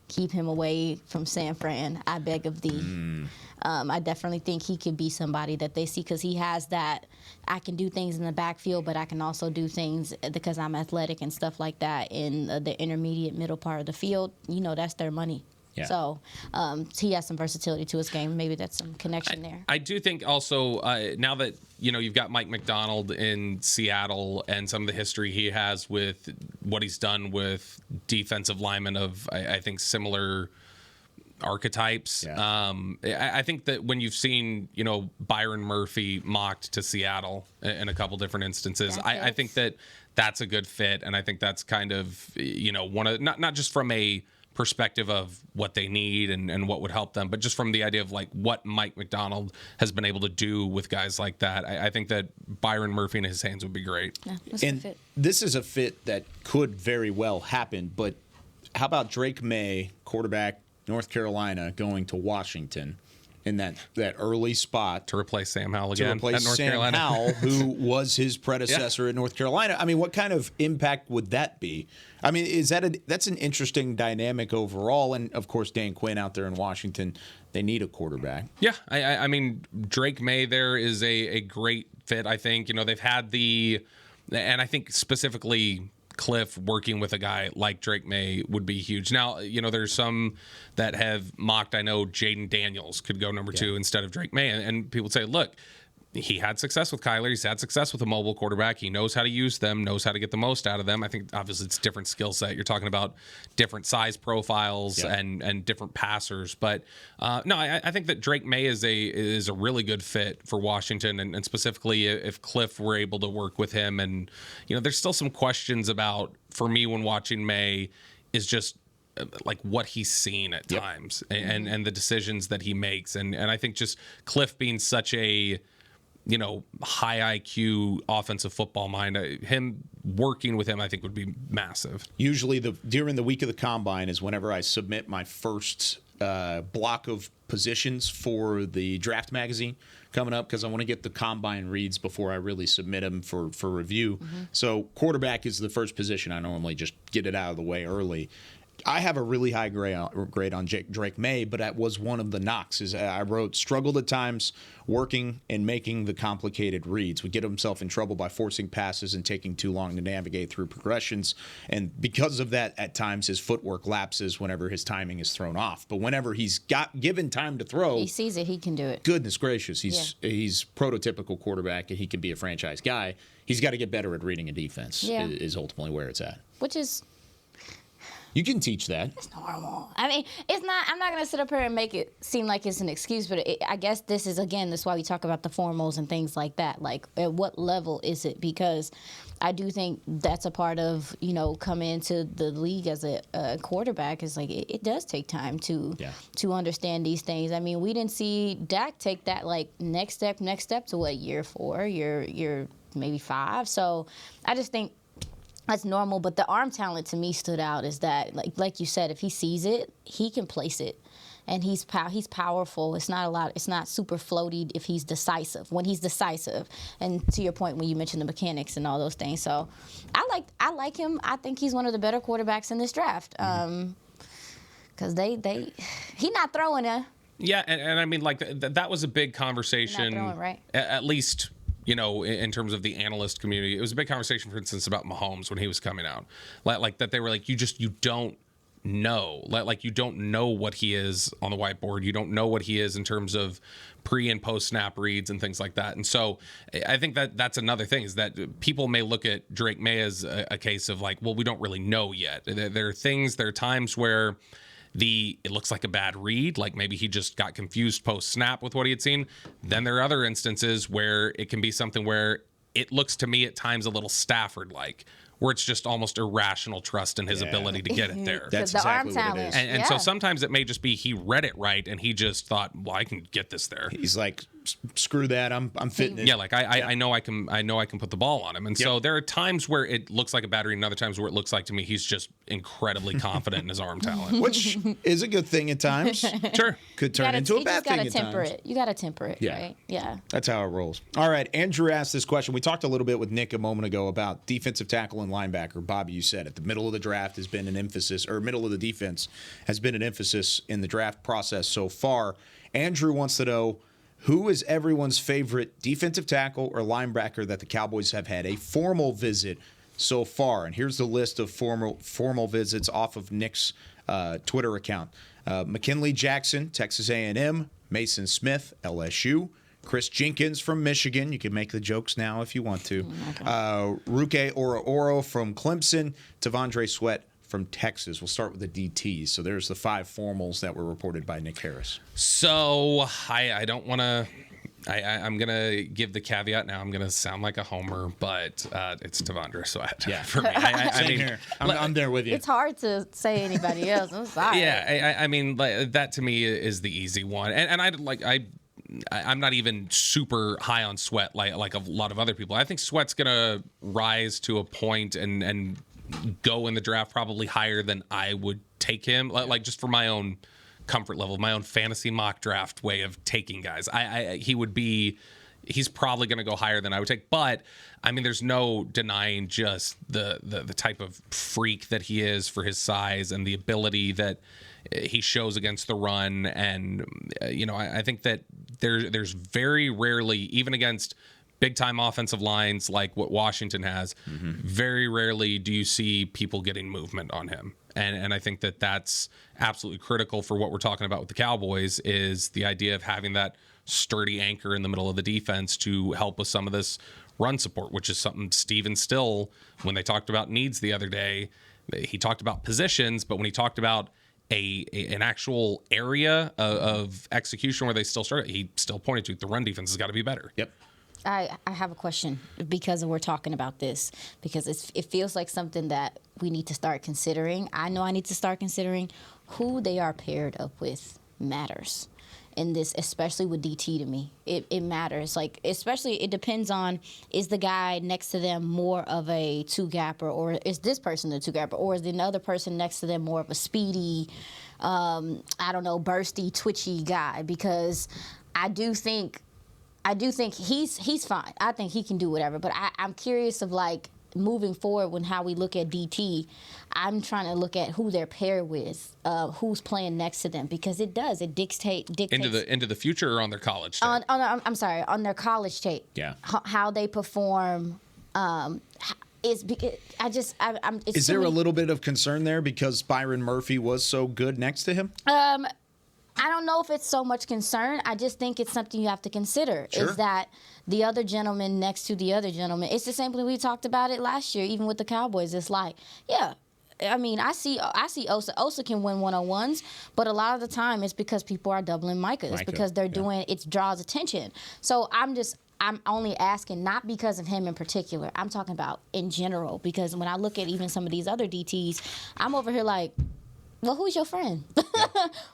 keep him away from San Fran. I beg of thee. I definitely think he could be somebody that they see because he has that. I can do things in the backfield, but I can also do things because I'm athletic and stuff like that in the intermediate middle part of the field. That's their money. Yeah. So he has some versatility to his game. Maybe that's some connection there. I do think also now that you've got Mike McDonald in Seattle and some of the history he has with what he's done with defensive linemen of I think similar archetypes. Yeah. I think that when you've seen, Byron Murphy mocked to Seattle in a couple different instances, I think that that's a good fit. And I think that's kind of, one of, not just from a perspective of what they need and what would help them, but just from the idea of what Mike McDonald has been able to do with guys like that. I think that Byron Murphy in his hands would be great. Yeah, and this is a fit that could very well happen, but how about Drake May, quarterback, North Carolina, going to Washington in that early spot to replace Sam Howell again? To replace Sam Howell, who was his predecessor at North Carolina. I mean, what kind of impact would that be? I mean, that's an interesting dynamic overall. And of course, Dan Quinn out there in Washington, they need a quarterback. Yeah, I mean, Drake May there is a great fit. I think they've had and I think specifically Cliff working with a guy like Drake May would be huge. Now, there's some that have mocked, I know Jaden Daniels could go number 2 instead of Drake May. And people say, look, he had success with Kyler. He's had success with a mobile quarterback. He knows how to use them, knows how to get the most out of them. I think obviously it's different skill set. You're talking about different size profiles and different passers. But no, I think that Drake May is a really good fit for Washington, and specifically if Cliff were able to work with him. And there's still some questions about, for me when watching May, is just what he's seen at times and the decisions that he makes. And I think just Cliff being such a high IQ offensive football mind, him working with him, I think would be massive. Usually during the week of the combine is whenever I submit my first block of positions for the draft magazine coming up, because I want to get the combine reads before I really submit them for review. So quarterback is the first position. I normally just get it out of the way early. I have a really high grade on Drake May, but that was one of the knocks. Is I wrote struggled at times working and making the complicated reads. Would get himself in trouble by forcing passes and taking too long to navigate through progressions. And because of that, at times his footwork lapses whenever his timing is thrown off. But whenever he's got given time to throw, he sees it. He can do it. Goodness gracious, he's prototypical quarterback, and he can be a franchise guy. He's got to get better at reading a defense. Is ultimately where it's at. Which is. You can teach that. It's normal. I mean, it's not. I'm not going to sit up here and make it seem like it's an excuse, but I guess this is, again, that's why we talk about the formals and things like that. Like, at what level is it? Because I do think that's a part of, coming into the league as a quarterback is like it does take time to understand these things. I mean, we didn't see Dak take that like next step to what, year 4, year maybe 5. So I just think. That's normal, but the arm talent to me stood out is that, like you said, if he sees it, he can place it, and he's powerful. It's not super floaty if he's decisive. When he's decisive, and to your point when you mentioned the mechanics and all those things, so I like him. I think he's one of the better quarterbacks in this draft, because he's not throwing it. Yeah, and I mean, like that was a big conversation. Not throwing, right? At least. In terms of the analyst community, it was a big conversation, for instance, about Mahomes when he was coming out. Like that they were like, you don't know. Like you don't know what he is on the whiteboard. You don't know what he is in terms of pre and post snap reads and things like that. And so I think that's another thing is that people may look at Drake May as a case of like, well, we don't really know yet. There are times where it looks like a bad read, like maybe he just got confused post-snap with what he had seen. Then there are other instances where it can be something where it looks to me at times a little Stafford-like, where it's just almost irrational trust in his ability to get it there. That's exactly what it is. And so sometimes it may just be he read it right and he just thought, well, I can get this there. He's like, screw that, I'm fitting it. Yeah, like I know I can put the ball on him. And so there are times where it looks like a bad read, and other times where it looks like to me he's just incredibly confident in his arm talent. Which is a good thing at times. Sure. Could turn into a bad thing at times. You got to temper it, right? Yeah. That's how it rolls. All right, Andrew asked this question. We talked a little bit with Nick a moment ago about defensive tackle and linebacker. Bobby, you said it. The middle of the draft has been an emphasis, or middle of the defense has been an emphasis in the draft process so far. Andrew wants to know, who is everyone's favorite defensive tackle or linebacker that the Cowboys have had a formal visit so far? And here's the list of formal visits off of Nick's Twitter account. McKinley Jackson, Texas A&M. Mason Smith, LSU. Chris Jenkins from Michigan. You can make the jokes now if you want to. Ruke Oro from Clemson. Tavondre Sweat from Texas. We'll start with the DTs. So there's the 5 formals that were reported by Nick Harris. So I don't want to. I'm going to give the caveat now. I'm going to sound like a homer, but it's Tavondre Sweat for me. I mean, here. I'm there with you. It's hard to say anybody else. I'm sorry. Yeah, I mean, that to me is the easy one. And I'm not even super high on Sweat like a lot of other people. I think Sweat's going to rise to a point and go in the draft probably higher than I would take him, like just for my own comfort level, my own fantasy mock draft way of taking guys. He's probably going to go higher than I would take, but I mean, there's no denying just the type of freak that he is for his size and the ability that he shows against the run. And I think that there's very rarely, even against big time offensive lines like what Washington has, very rarely do you see people getting movement on him. And I think that that's absolutely critical for what we're talking about with the Cowboys, is the idea of having that sturdy anchor in the middle of the defense to help with some of this run support, which is something Steven Still, when they talked about needs the other day, he talked about positions, but when he talked about an actual area of execution where they still started, he still pointed to the run defense has got to be better. Yep. I have a question because we're talking about this, because it feels like something that we need to start considering. I know I need to start considering who they are paired up with matters in this, especially with DT. To me, it matters. Like, especially, it depends on, is the guy next to them more of a two-gapper, or is this person a two-gapper, or is the other person next to them more of a speedy, bursty, twitchy guy? Because I do think he's fine. I think he can do whatever. But I'm curious of, like, moving forward when how we look at DT, I'm trying to look at who they're paired with, who's playing next to them, because it dictates into the future or on their college tape? I'm sorry, on their college tape. Yeah. How they perform. Is because Is there a little bit of concern there because Byron Murphy was so good next to him? I don't know if it's so much concern. I just think it's something you have to consider. Sure. Is that the other gentleman next to the other gentleman? It's the same thing we talked about it last year, even with the Cowboys. It's like, yeah. I mean, I see Osa. Osa can win one-on-ones, but a lot of the time it's because people are doubling Micah. It's because they're doing it draws attention. So I'm only asking, not because of him in particular. I'm talking about in general, because when I look at even some of these other DTs, I'm over here like, well, who's your friend?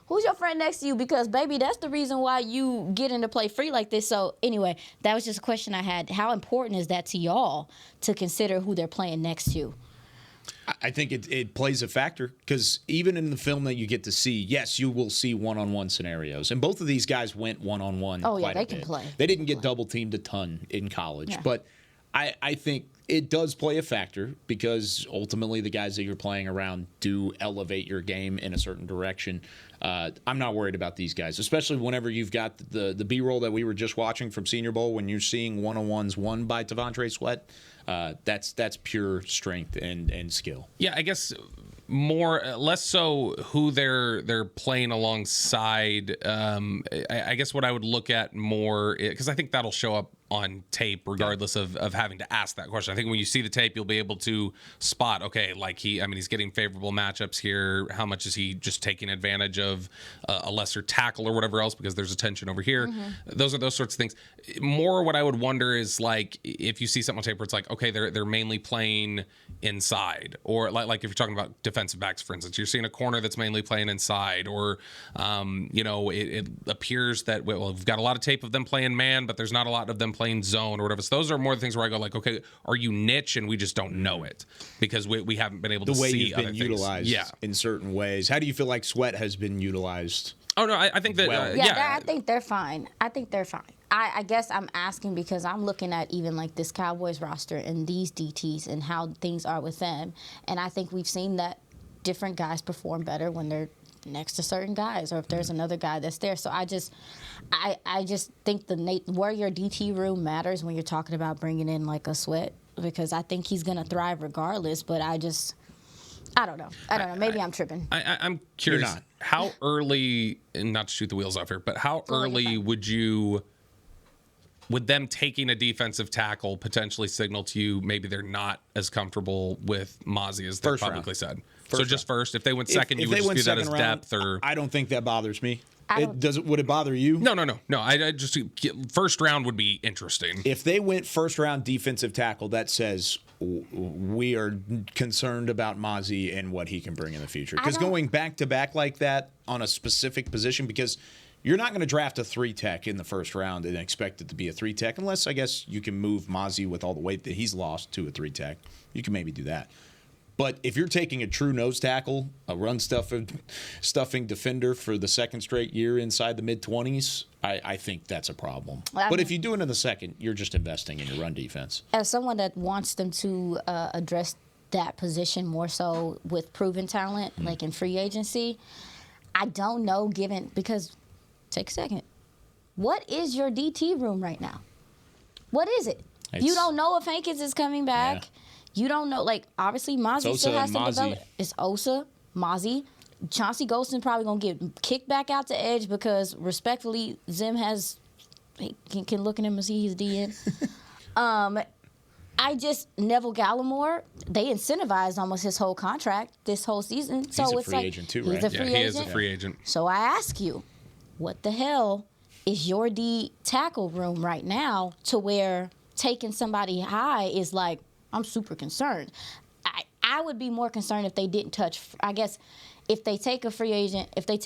Who's your friend next to you? Because, baby, that's the reason why you get into play free like this. So, anyway, that was just a question I had. How important is that to y'all to consider who they're playing next to? I think it plays a factor because even in the film that you get to see, yes, you will see one-on-one scenarios. And both of these guys went one-on-one Oh, yeah, quite they a can bit. play. They didn't get double-teamed a ton in college. Yeah. But I think it does play a factor because ultimately the guys that you're playing around do elevate your game in a certain direction. I'm not worried about these guys, especially whenever you've got the B-roll that we were just watching from Senior Bowl when you're seeing one-on-ones won by T'Vondre Sweat. That's pure strength and skill. Yeah, I guess less so who they're playing alongside. I guess what I would look at more, because I think that'll show up on tape regardless of having to ask that question. I think when you see the tape, you'll be able to spot, okay, like he's getting favorable matchups here. How much is he just taking advantage of a lesser tackle or whatever else because there's attention over here? Mm-hmm. Those are those sorts of things. More what I would wonder is like if you see something on tape where it's like, okay, they're mainly playing inside, or like if you're talking about defensive backs, for instance, you're seeing a corner that's mainly playing inside, or it appears that we've got a lot of tape of them playing man, but there's not a lot of them playing zone or whatever. So those are more the things where I go like, okay, are you niche and we just don't know it because we haven't been able to see the way you've other been things. utilized Yeah. in certain ways. How do you feel like Sweat has been utilized? Oh no, I think that I think they're fine. I guess I'm asking because I'm looking at even like this Cowboys roster and these DTs and how things are with them, and I think we've seen that different guys perform better when they're next to certain guys, or if there's another guy that's there. So I just think where your DT room matters when you're talking about bringing in like a Sweat, because I think he's gonna thrive regardless. But I don't know. Maybe I'm tripping. I'm curious. You're not. How early, and not to shoot the wheels off here, but how early would them taking a defensive tackle potentially signal to you maybe they're not as comfortable with Mozzie as they publicly said? Just first. If they went second, you would just view that as depth, or I don't think that bothers me. Would it bother you? No. I just first round would be interesting. If they went first round defensive tackle, that says we are concerned about Mozzie and what he can bring in the future. Because going back to back like that on a specific position, because you're not going to draft a 3-tech in the first round and expect it to be a 3-tech, unless I guess you can move Mozzie with all the weight that he's lost to a 3-tech. You can maybe do that. But if you're taking a true nose tackle, a run stuffing defender for the second straight year inside the mid-20s, I think that's a problem. But if you do it in the second, you're just investing in your run defense. As someone that wants them to address that position more so with proven talent, like in free agency, I don't know, because take a second. What is your DT room right now? What is it? You don't know if Hankins is coming back. Yeah. You don't know, like, obviously, Mozzie still has to develop. It's Osa, Mozzie. Chauncey Golston probably going to get kicked back out to edge because, respectfully, Zim can look at him and see he's DN. Neville Gallimore, they incentivized almost his whole contract this whole season. So he's a it's free agent too, right? He's a free agent. He is a free agent. So I ask you, what the hell is your D tackle room right now to where taking somebody high is like, I'm super concerned. I would be more concerned if they didn't touch. I guess if they take a free agent, if they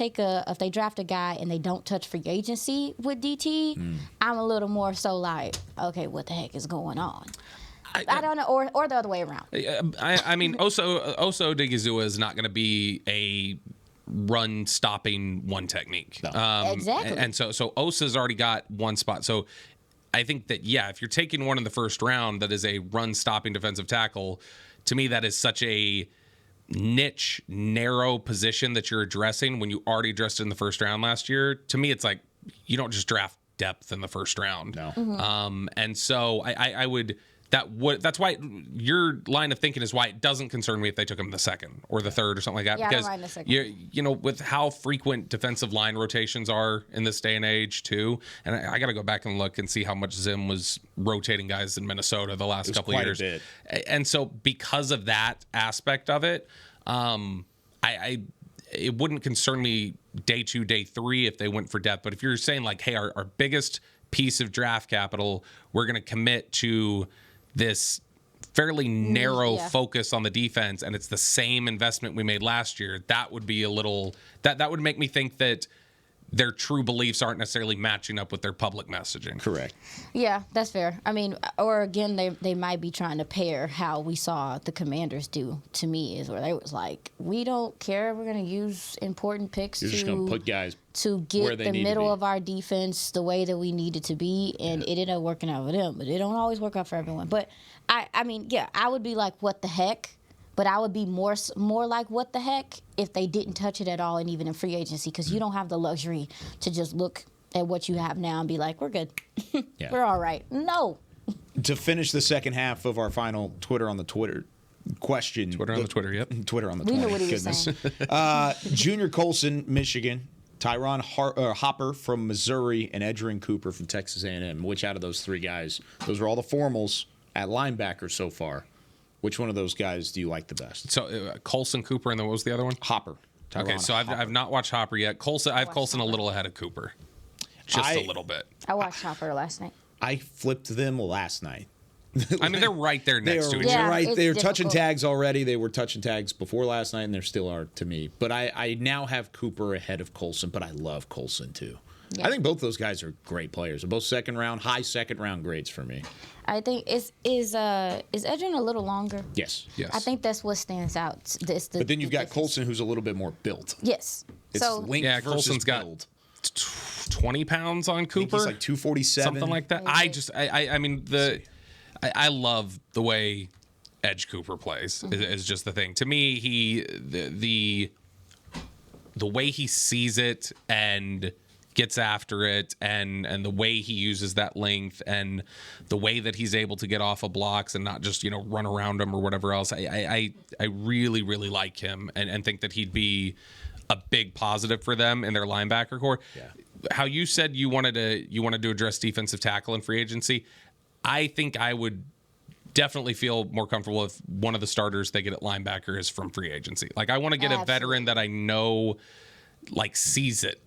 draft a guy and they don't touch free agency with DT, I'm a little more so like, okay, what the heck is going on? I don't know, or the other way around. I mean, Oso Odigizua is not going to be a run-stopping one technique. No. Exactly. And so Osa's already got one spot. So I think that, if you're taking one in the first round that is a run-stopping defensive tackle, to me that is such a niche, narrow position that you're addressing when you already addressed it in the first round last year. To me, it's like you don't just draft depth in the first round. No. And so I would... That's why your line of thinking is why it doesn't concern me if they took him the second or the third or something like that. Yeah, because I don't mind the second. you know, with how frequent defensive line rotations are in this day and age too, and I got to go back and look and see how much Zim was rotating guys in Minnesota the last couple of years. Quite a bit. And so because of that aspect of it, it wouldn't concern me day 2, day 3 if they went for depth. But if you're saying like, hey, our biggest piece of draft capital, we're going to commit to this fairly narrow focus on the defense, and it's the same investment we made last year, that would be a little that would make me think that their true beliefs aren't necessarily matching up with their public messaging. Correct. Yeah, that's fair. I mean, or again, they might be trying to pair how we saw the Commanders do, to me, is where they was like, we don't care, we're going to use important picks You're just going to put guys to get the middle of our defense the way that we need it to be, and it ended up working out for them, but it don't always work out for everyone. But I mean, I would be like, what the heck? But I would be more like, what the heck, if they didn't touch it at all, and even in free agency, because you don't have the luxury to just look at what you have now and be like, we're good. We're all right. No. To finish the second half of our final Twitter on the Twitter question. Twitter on the Twitter, yep. Twitter on the We Twitter. knew what he was saying. Junior Colson, Michigan. Tyron Hopper from Missouri, and Edgerrin Cooper from Texas A&M. Which out of those three guys, those are all the formals at linebacker so far. Which one of those guys do you like the best? So Colson, Cooper, and then what was the other one? Hopper. Okay, so I've not watched Hopper yet. Colson, I have Colson a little ahead of Cooper, just a little bit. I watched Hopper last night. I flipped them last night. I mean, they're right there next to each other. Yeah, Right, it's they're difficult. touching tags already. They were touching tags before last night, and they still are to me. But I now have Cooper ahead of Colson, but I love Colson too. Yeah. I think both those guys are great players. They're both high second round grades for me. I think is Edgerrin a little longer? Yes. Yes. I think that's what stands out. But then you've got Colson, who's a little bit more built. Yes. It's So length Yeah, versus Colson's got build. 20 pounds on I think Cooper. he's like 247. Something like that. I mean, I love the way Edge Cooper plays is just the thing. To me, the way he sees it and gets after it, and the way he uses that length, and the way that he's able to get off of blocks and not just run around them or whatever else. I really, really like him and think that he'd be a big positive for them in their linebacker core. Yeah. How you said you wanted to address defensive tackle in free agency, I think I would definitely feel more comfortable if one of the starters they get at linebacker is from free agency. Like, I want to get a veteran that I know sees it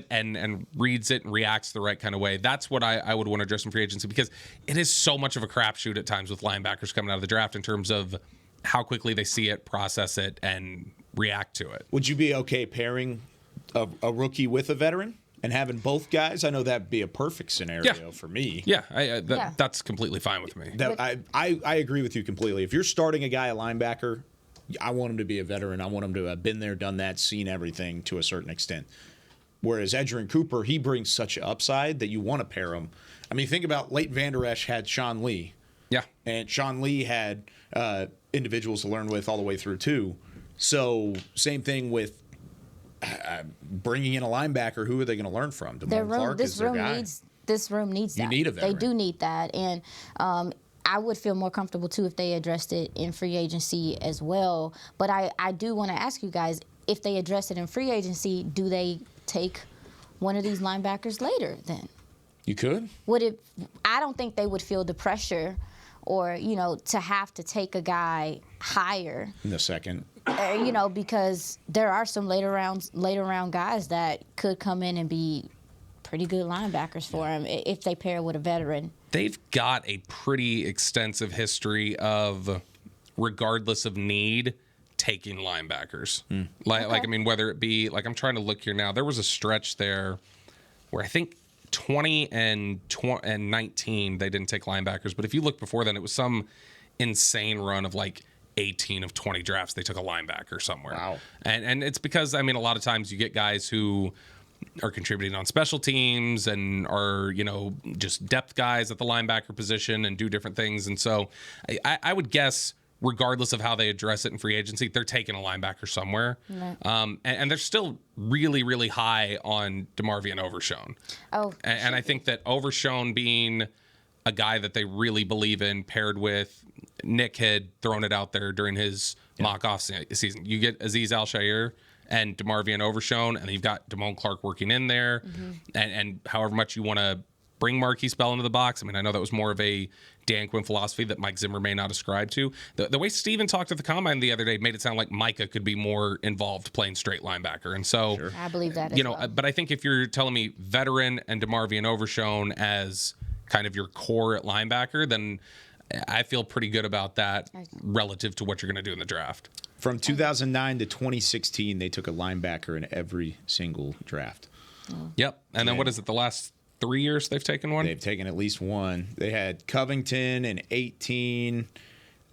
and reads it and reacts the right kind of way. That's what I would want to address in free agency, because it is so much of a crapshoot at times with linebackers coming out of the draft in terms of how quickly they see it, process it, and react to it. Would you be okay pairing a rookie with a veteran and having both guys? I know that'd be a perfect scenario for me. Yeah, that's completely fine with me. I agree with you completely. If you're starting a guy at linebacker, I want him to be a veteran. I want him to have been there, done that, seen everything to a certain extent. Whereas Edgerrin Cooper, he brings such an upside that you want to pair him. I mean, think about Leighton Vander Esch had Sean Lee. Yeah. And Sean Lee had individuals to learn with all the way through, too. So, same thing with bringing in a linebacker. Who are they going to learn from? Damone Clark is their guy. This room needs that. You need a veteran. They do need that. And I would feel more comfortable, too, if they addressed it in free agency as well. But I do want to ask you guys, if they address it in free agency, do they take one of these linebackers later then? You could. I don't think they would feel the pressure or, to have to take a guy higher. In the second. Because there are some later round guys that could come in and be pretty good linebackers for him if they pair with a veteran. They've got a pretty extensive history of, regardless of need, taking linebackers. I mean, whether it be, I'm trying to look here now. There was a stretch there where I think 20 and 19 they didn't take linebackers. But if you look before then, it was some insane run of 18 of 20 drafts they took a linebacker somewhere. Wow. And it's because, I mean, a lot of times you get guys who are contributing on special teams and are, just depth guys at the linebacker position and do different things. And so I would guess, regardless of how they address it in free agency, they're taking a linebacker somewhere. Right. And they're still really, really high on DeMarvion Overshown. And I think that Overshown being a guy that they really believe in, paired with Nick had thrown it out there during his mock-off season. You get Azeez Al-Shaair and DeMarvion Overshown, and you've got Damone Clark working in there. And however much you want to bring Marquise Bell into the box, I know that was more of a Dan Quinn philosophy that Mike Zimmer may not ascribe to. The way Steven talked at the Combine the other day made it sound like Micah could be more involved playing straight linebacker. And so, I believe that as well. But I think if you're telling me veteran and DeMarvion Overshown as kind of your core at linebacker, then I feel pretty good about that relative to what you're going to do in the draft. From 2009 to 2016, they took a linebacker in every single draft. Yep. And then what is it, the last 3 years they've taken one? They've taken at least one. They had Covington in 18,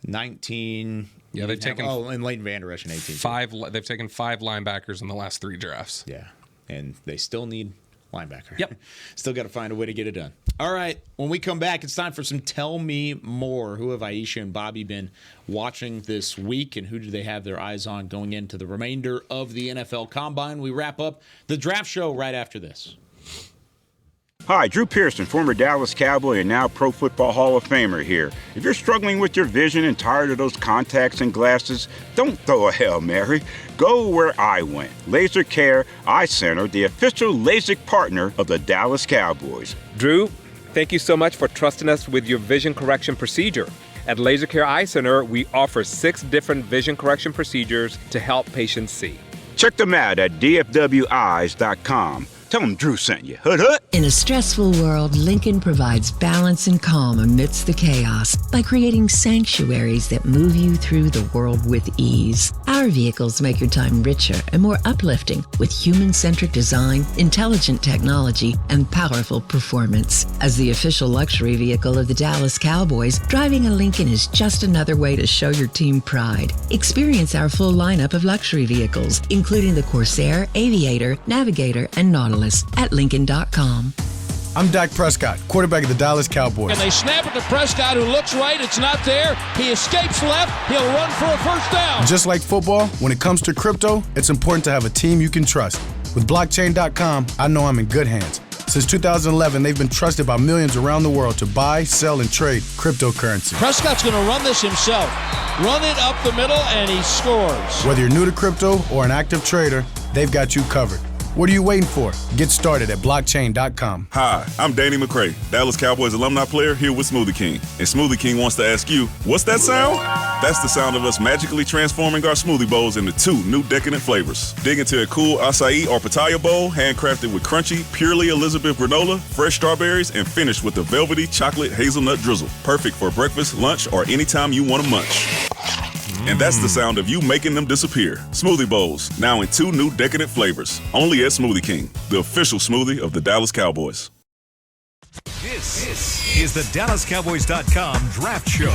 19. Yeah, they've taken... and Leighton Vander Esch in 18. They've taken 5 linebackers in the last 3 drafts. Yeah, and they still need linebacker. Yep. Still got to find a way to get it done. All right, when we come back, it's time for some Tell Me More. Who have Aisha and Bobby been watching this week, and who do they have their eyes on going into the remainder of the NFL Combine? We wrap up the draft show right after this. Hi, Drew Pearson, former Dallas Cowboy and now Pro Football Hall of Famer here. If you're struggling with your vision and tired of those contacts and glasses, don't throw a Hail Mary. Go where I went. Laser Care Eye Center, the official LASIK partner of the Dallas Cowboys. Drew, thank you so much for trusting us with your vision correction procedure. At Laser Care Eye Center, we offer 6 different vision correction procedures to help patients see. Check them out at dfweyes.com. Tell them Drew sent you. Hood hood. In a stressful world, Lincoln provides balance and calm amidst the chaos by creating sanctuaries that move you through the world with ease. Our vehicles make your time richer and more uplifting with human-centric design, intelligent technology, and powerful performance. As the official luxury vehicle of the Dallas Cowboys, driving a Lincoln is just another way to show your team pride. Experience our full lineup of luxury vehicles, including the Corsair, Aviator, Navigator, and Nautilus at Lincoln.com. I'm Dak Prescott, quarterback of the Dallas Cowboys. And they snap it to Prescott, who looks right. It's not there. He escapes left. He'll run for a first down. Just like football, when it comes to crypto, it's important to have a team you can trust. With blockchain.com, I know I'm in good hands. Since 2011, they've been trusted by millions around the world to buy, sell, and trade cryptocurrency. Prescott's going to run this himself. Run it up the middle, and he scores. Whether you're new to crypto or an active trader, they've got you covered. What are you waiting for? Get started at blockchain.com. Hi, I'm Danny McCray, Dallas Cowboys alumni player here with Smoothie King. And Smoothie King wants to ask you, what's that sound? That's the sound of us magically transforming our smoothie bowls into 2 new decadent flavors. Dig into a cool acai or pitaya bowl, handcrafted with crunchy, purely Elizabeth granola, fresh strawberries, and finished with a velvety chocolate hazelnut drizzle. Perfect for breakfast, lunch, or anytime you want to munch. And that's the sound of you making them disappear. Smoothie bowls, now in 2 new decadent flavors. Only at Smoothie King, the official smoothie of the Dallas Cowboys. This is the DallasCowboys.com Draft Show.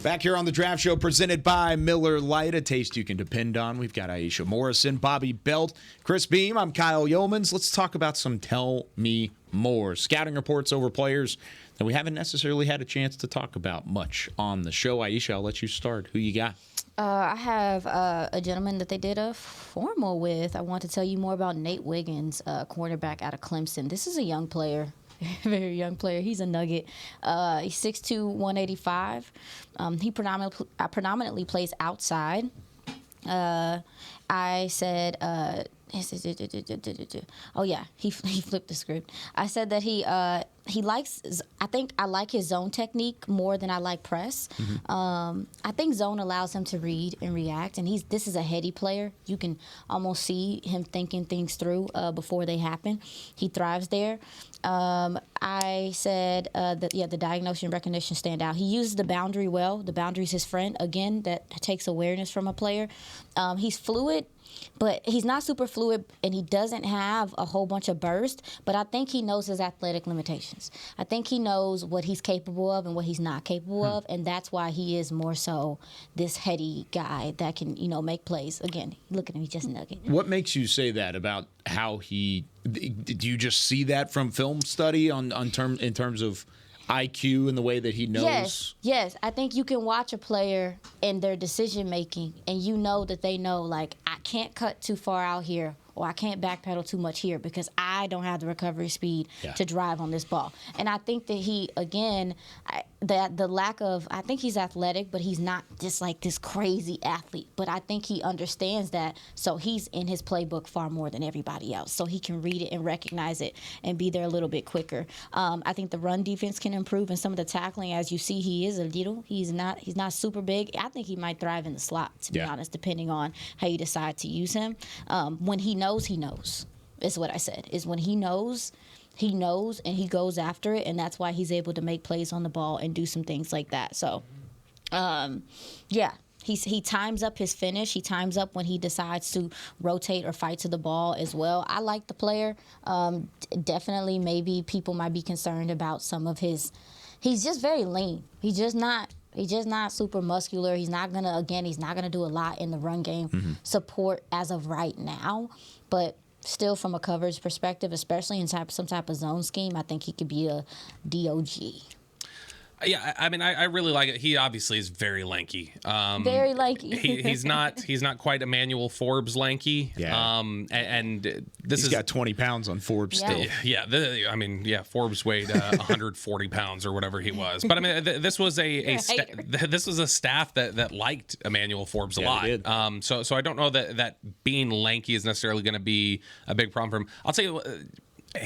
Back here on the Draft Show, presented by Miller Lite, a taste you can depend on. We've got Aisha Morrison, Bobby Belt, Chris Beam. I'm Kyle Yeomans. Let's talk about some Tell Me More. Scouting reports over players that we haven't necessarily had a chance to talk about much on the show. Aisha, I'll let you start. Who you got? I have a gentleman that they did a formal with. I want to tell you more about Nate Wiggins, cornerback out of Clemson. This is a young player. Very young player. He's a nugget. He's 6'2", 185. He predominantly plays outside. I said, oh yeah, he flipped the script. I said that he likes. I think I like his zone technique more than I like press. Mm-hmm. I think zone allows him to read and react, and this is a heady player. You can almost see him thinking things through before they happen. He thrives there. I said that the diagnosis and recognition stand out. He uses the boundary well. The boundary's his friend. Again, that takes awareness from a player. He's fluid. But he's not super fluid, and he doesn't have a whole bunch of burst. But I think he knows his athletic limitations. I think he knows what he's capable of and what he's not capable of, and that's why he is more so this heady guy that can, make plays. Again, look at him, he's just a nugget. What makes you say that about how he? Did you just see that from film study in terms of IQ and the way that he knows? Yes. I think you can watch a player in their decision making, and you know that they know, like, I can't cut too far out here, or I can't backpedal too much here because I don't have the recovery speed to drive on this ball. And I think that he, again, I think he's athletic, but he's not just like this crazy athlete. But I think he understands that, so he's in his playbook far more than everybody else. So he can read it and recognize it and be there a little bit quicker. I think the run defense can improve, and some of the tackling, as you see, he is a little. He's not super big. I think he might thrive in the slot, to be honest, depending on how you decide to use him. When he knows, is what I said. Is when he knows and he goes after it, and that's why he's able to make plays on the ball and do some things like that. So, he times up his finish. He times up when he decides to rotate or fight to the ball as well. I like the player. Definitely, maybe people might be concerned about some of his. He's just very lean. He's just not super muscular. He's not gonna do a lot in the run game support as of right now. But still, from a coverage perspective, especially in some type of zone scheme, I think he could be a DOG. Yeah, I mean, I really like it. He obviously is very lanky. Very lanky. He's not quite Emmanuel Forbes lanky. Yeah. And he's got 20 pounds on Forbes still. Yeah. Forbes weighed 140 pounds or whatever he was. But I mean, this was this was a staff that liked Emmanuel Forbes a lot. They did. So I don't know that being lanky is necessarily going to be a big problem for him. I'll tell you.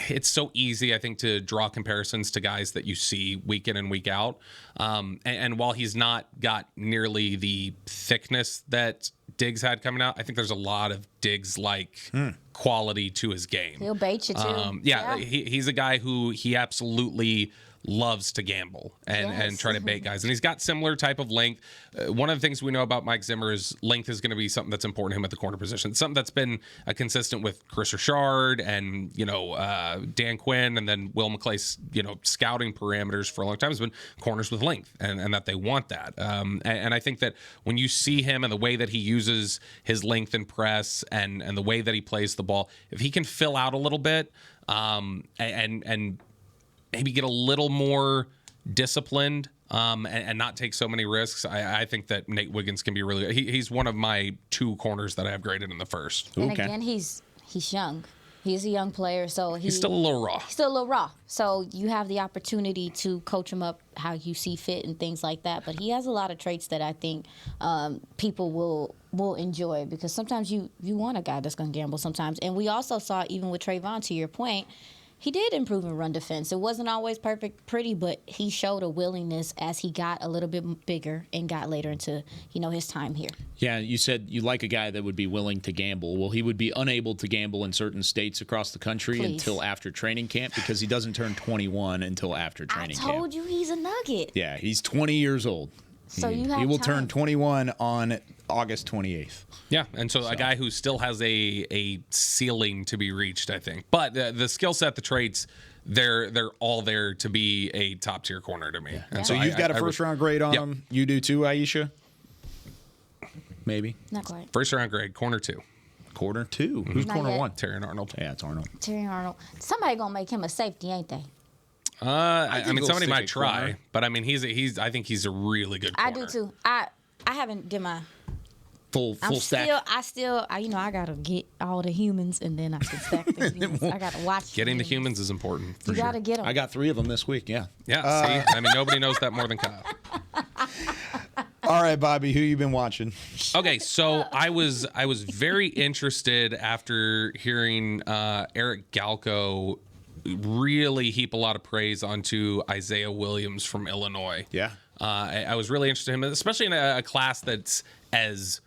It's so easy, I think, to draw comparisons to guys that you see week in and week out. And while he's not got nearly the thickness that Diggs had coming out, I think there's a lot of Diggs-like quality to his game. He'll bait you, too. He's a guy who he absolutely loves to gamble and try to bait guys. And he's got similar type of length. One of the things we know about Mike Zimmer is length is going to be something that's important to him at the corner position. Something that's been consistent with Chris Richard and, Dan Quinn and then Will McClay's, scouting parameters for a long time has been corners with length and that they want that. And I think that when you see him and the way that he uses his length and press and the way that he plays the ball, if he can fill out a little bit and maybe get a little more disciplined and not take so many risks, I think that Nate Wiggins can be really good. He's one of my two corners that I have graded in the first. And again, he's young. He's a young player, so he's still a little raw. So you have the opportunity to coach him up how you see fit and things like that. But he has a lot of traits that I think people will enjoy, because sometimes you want a guy that's going to gamble sometimes. And we also saw, even with Trayvon, to your point, he did improve in run defense. It wasn't always pretty, but he showed a willingness as he got a little bit bigger and got later into, his time here. Yeah, you said you like a guy that would be willing to gamble. Well, he would be unable to gamble in certain states across the country until after training camp, because he doesn't turn 21 until after training camp. I told you he's a nugget. Yeah, he's 20 years old. So you have He will time. turn 21 on August 28th. Yeah, and so a guy who still has a ceiling to be reached, I think. But the skill set, the traits, they're all there to be a top tier corner to me. Yeah. And so you've got a first round grade on him. You do too, Aisha? Maybe. Not quite. First round grade, corner 2. Corner 2. Who's Not corner yet. 1? Terrion Arnold. Yeah, it's Arnold. Terrion Arnold. Somebody gonna make him a safety, ain't they? I mean, he'll somebody stick might at try, corner. but I mean, I think he's a really good corner. I do too. I haven't did my full stack. I gotta get all the humans and then I can stack the humans. I gotta watch. Getting the humans is important. For You sure. gotta get them. I got 3 of them this week. Yeah. Yeah. See, I mean, nobody knows that more than Kyle. All right, Bobby, who you been watching? Okay, so I was very interested after hearing Eric Galko really heap a lot of praise onto Isaiah Williams from Illinois. Yeah. I was really interested in him, especially in a class that's as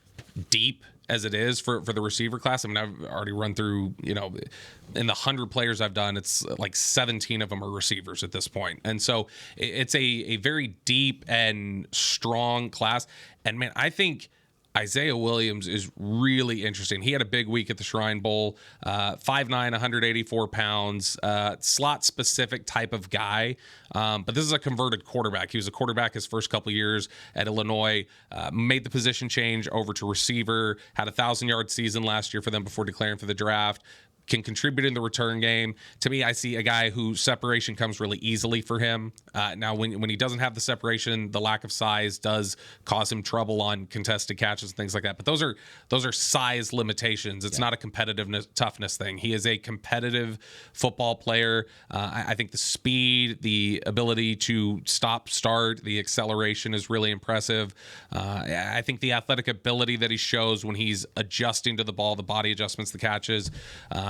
deep as it is for the receiver class. I mean, I've already run through, in the 100 players I've done, it's like 17 of them are receivers at this point. And so it's a very deep and strong class. And man, I think Isaiah Williams is really interesting. He had a big week at the Shrine Bowl. 5'9", 184 pounds, slot-specific type of guy. But this is a converted quarterback. He was a quarterback his first couple years at Illinois, made the position change over to receiver, had a 1,000-yard season last year for them before declaring for the draft. Can contribute in the return game. To me, I see a guy whose separation comes really easily for him. Now, when he doesn't have the separation, the lack of size does cause him trouble on contested catches and things like that. But those are size limitations. It's not a competitiveness, toughness thing. He is a competitive football player. I think the speed, the ability to stop, start, the acceleration is really impressive. I think the athletic ability that he shows when he's adjusting to the ball, the body adjustments, the catches,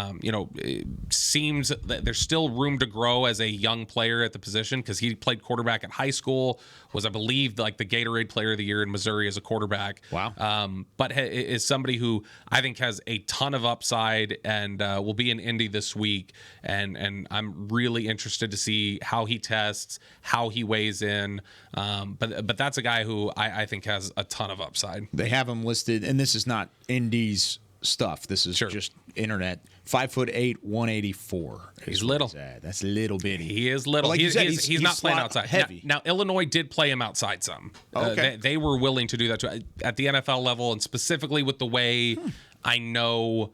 it seems that there's still room to grow as a young player at the position because he played quarterback at high school, was, I believe, like the Gatorade Player of the Year in Missouri as a quarterback. Wow. But is somebody who I think has a ton of upside and will be in Indy this week. And I'm really interested to see how he tests, how he weighs in. But that's a guy who I think has a ton of upside. They have him listed, and this is not Indy's stuff. This is just internet. 5'8", 184. He's little. That's little bitty. He is little. Like he's not playing outside. Heavy. Now, Illinois did play him outside some. Okay. They were willing to do that too. At the NFL level, and specifically with the way I know,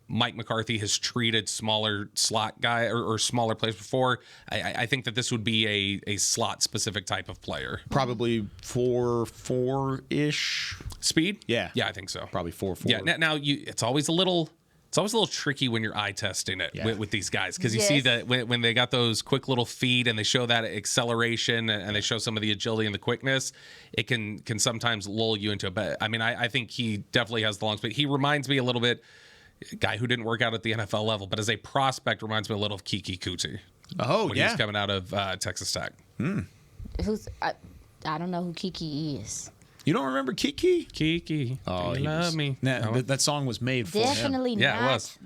Mike McCarthy has treated smaller slot guy or smaller players before. I think that this would be a slot specific type of player. Probably 4.4-ish speed. Yeah, I think so. Probably 4.4. Yeah. Now it's always a little tricky when you're eye testing it with these guys because you see that when they got those quick little feet and they show that acceleration and they show some of the agility and the quickness, it can sometimes lull you into it. But I mean, I think he definitely has the long speed. He reminds me a little bit. Guy who didn't work out at the NFL level, but as a prospect reminds me a little of Kiki Kuti. Oh, when he was coming out of Texas Tech. I don't know who Kiki is. You don't remember Kiki? Kiki. Oh, you love me. That song was made for him. Definitely not. Yeah, it was.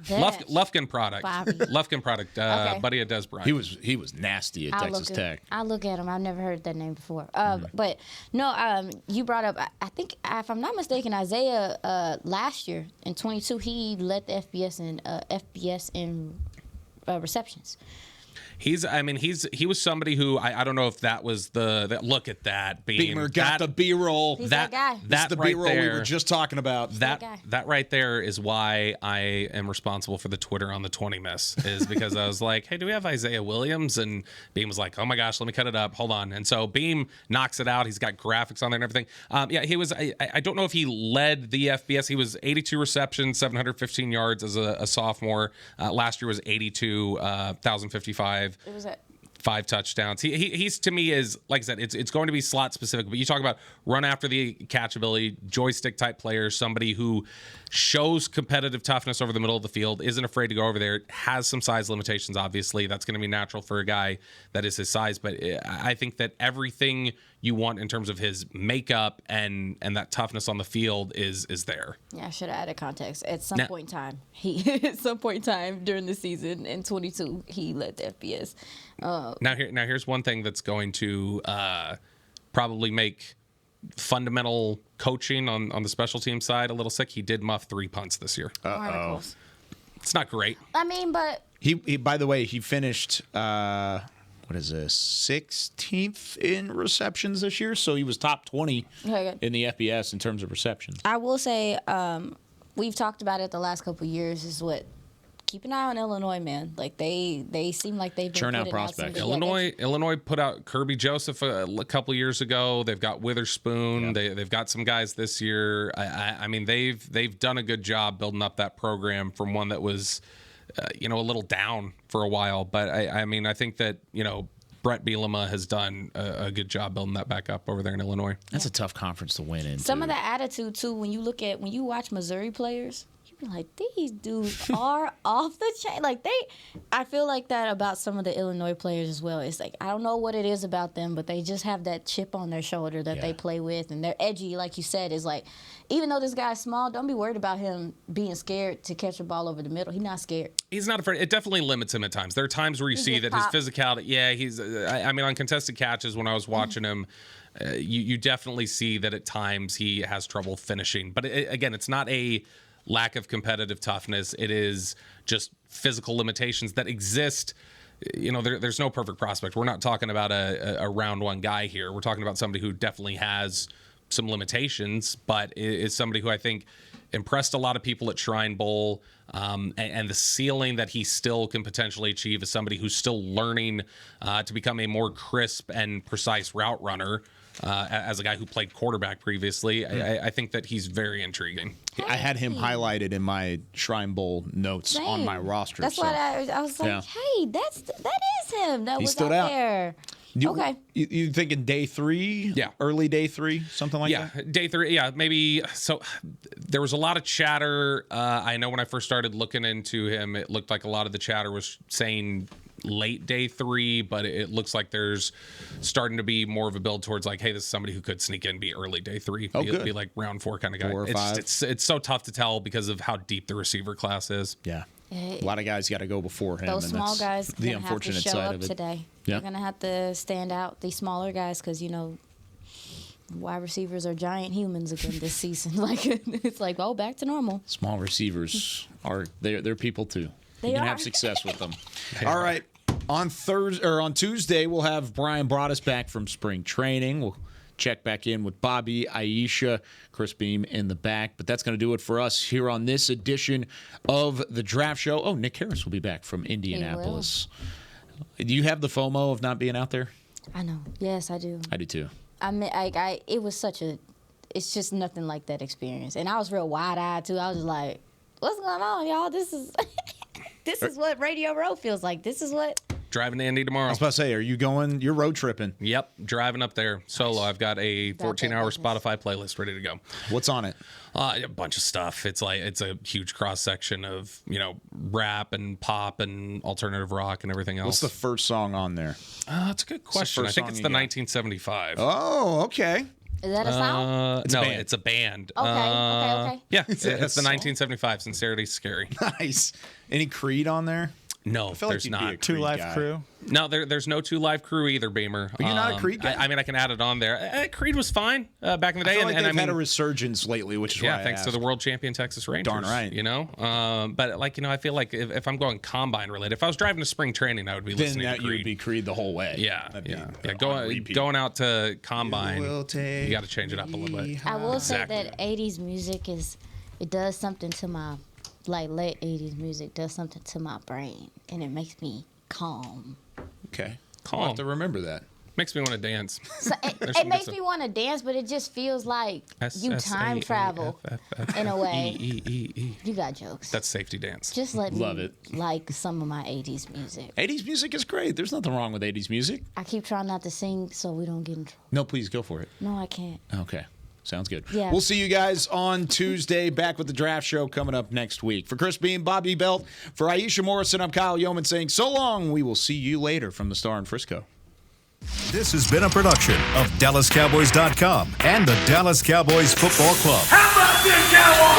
Lufkin product. Lufkin product. Okay. Buddy of Des Bryant. He was nasty at Texas Tech. I'll look at him. I've never heard that name before. But no, you brought up. I think if I'm not mistaken, Isaiah last year in 22 he led the FBS in receptions. He was somebody who I don't know if that was that look at that beam. Beamer got the B-roll. He's that guy. That's the right B-roll there, we were just talking about. That right there is why I am responsible for the Twitter on the 20 miss is because I was like, hey, do we have Isaiah Williams? And Beam was like, oh my gosh, let me cut it up. Hold on. And so Beam knocks it out. He's got graphics on there and everything. He was. I don't know if he led the FBS. He was 82 receptions, 715 yards as a sophomore. Last year was 82, 1,055. It was at 5 touchdowns. He's to me is like I said, it's going to be slot specific. But you talk about run after the catch ability, joystick type player, somebody who shows competitive toughness over the middle of the field, isn't afraid to go over there, has some size limitations. Obviously, that's going to be natural for a guy that is his size. But I think that everything you want in terms of his makeup and that toughness on the field is there. Yeah, I should have added context. At some point in time during the season in 22, he led the FBS. Now here's one thing that's going to probably make fundamental coaching on the special team side a little sick. He did muff 3 punts this year. It's not great. I mean, but he by the way, he finished what is this, 16th in receptions this year? So he was top 20 in the FBS in terms of receptions. I will say, we've talked about it the last couple of years, keep an eye on Illinois, man. Like they seem like they've been churn out putting prospects. Illinois put out Kirby Joseph a couple years ago. They've got Witherspoon. Yeah. They've got some guys this year. I mean they've done a good job building up that program from one that was a little down for a while. But I think that Brett Bielema has done a good job building that back up over there in Illinois. That's a tough conference to win in. Some of the attitude too, when you watch Missouri players, you're like, these dudes are off the chain. Like I feel like that about some of the Illinois players as well. It's like I don't know what it is about them, but they just have that chip on their shoulder that they play with, and they're edgy. Like you said, is like, even though this guy's small, don't be worried about him being scared to catch a ball over the middle. He's not scared. He's not afraid. It definitely limits him at times. There are times where you see that his physicality. Yeah, he's. I mean, on contested catches when I was watching him. you definitely see that at times he has trouble finishing. But again, it's not a lack of competitive toughness. It is just physical limitations that exist. There's no perfect prospect. We're not talking about a round one guy here. We're talking about somebody who definitely has some limitations, but is somebody who I think impressed a lot of people at Shrine Bowl, and the ceiling that he still can potentially achieve as somebody who's still learning to become a more crisp and precise route runner. As a guy who played quarterback previously, I think that he's very intriguing. I had him highlighted in my Shrine Bowl notes on my roster. That's what I was like, hey, that is him. That was stood out out. there. Okay. You thinking day 3? Yeah. Early day 3, something like that? Yeah, day 3. Yeah, maybe. So there was a lot of chatter. I know when I first started looking into him, it looked like a lot of the chatter was saying late day 3, but it looks like there's starting to be more of a build towards like, hey, this is somebody who could sneak in, be early day 3. Be like round 4 kind of guy. 4 or 5. It's so tough to tell because of how deep the receiver class is. Yeah. A lot of guys got to go before him. Those small guys the gonna have to unfortunate show side up of it. today. Yeah. They're gonna have to stand out. These smaller guys, because wide receivers are giant humans again this season. Like it's like, oh, back to normal. Small receivers they're people too. They you can are. have success with them. All right. On Tuesday, we'll have Brian Broaddus back from spring training. We'll check back in with Bobby, Aisha, Chris Beam in the back. But that's going to do it for us here on this edition of the Draft Show. Oh, Nick Harris will be back from Indianapolis. Do you have the FOMO of not being out there? I know. Yes, I do. I do too. I mean, it was it's just nothing like that experience. And I was real wide-eyed too. I was just like, what's going on, y'all? This is what Radio Row feels like. This is what... Driving to Indy tomorrow. I was about to say, are you going? You're road tripping. Yep, driving up there solo. I've got a 14-hour Spotify playlist ready to go. What's on it? A bunch of stuff. It's a huge cross section of rap and pop and alternative rock and everything else. What's the first song on there? That's a good question. I think it's the 1975. Oh, okay. Is that a sound? No, it's a band. Okay. Yeah, it's the 1975 Sincerity's Scary. Nice. Any Creed on there? No, there's like not. 2 Live Crew? No, there's no 2 Live Crew either, Beamer. Are you not a Creed guy? I mean, I can add it on there. Creed was fine back in the day. I feel like and they've I had a resurgence lately, which is why I thanks asked. to the world champion Texas Rangers. Darn right. But I feel like if I'm going combine related, if I was driving to spring training, I would be listening to Creed. You would be Creed the whole way. Yeah. Going out to combine, you got to change it up a little bit. I will say that 80s music it does something to my, like late 80s music does something to my brain, and it makes me calm. Okay. I'll have to remember that. Makes me want to dance. So it makes me want to dance, but it just feels like you time travel in a way. You got jokes. That's safety dance. Just let me like some of my 80s music. 80s music is great. There's nothing wrong with 80s music. I keep trying not to sing so we don't get in trouble. No, please go for it. No, I can't. Okay. Sounds good. Yeah. We'll see you guys on Tuesday. Back with the Draft Show coming up next week. For Chris Beam, Bobby Belt, for Aisha Morrison, I'm Kyle Yeoman saying so long. We will see you later from the Star in Frisco. This has been a production of DallasCowboys.com and the Dallas Cowboys Football Club. How about this, Cowboys?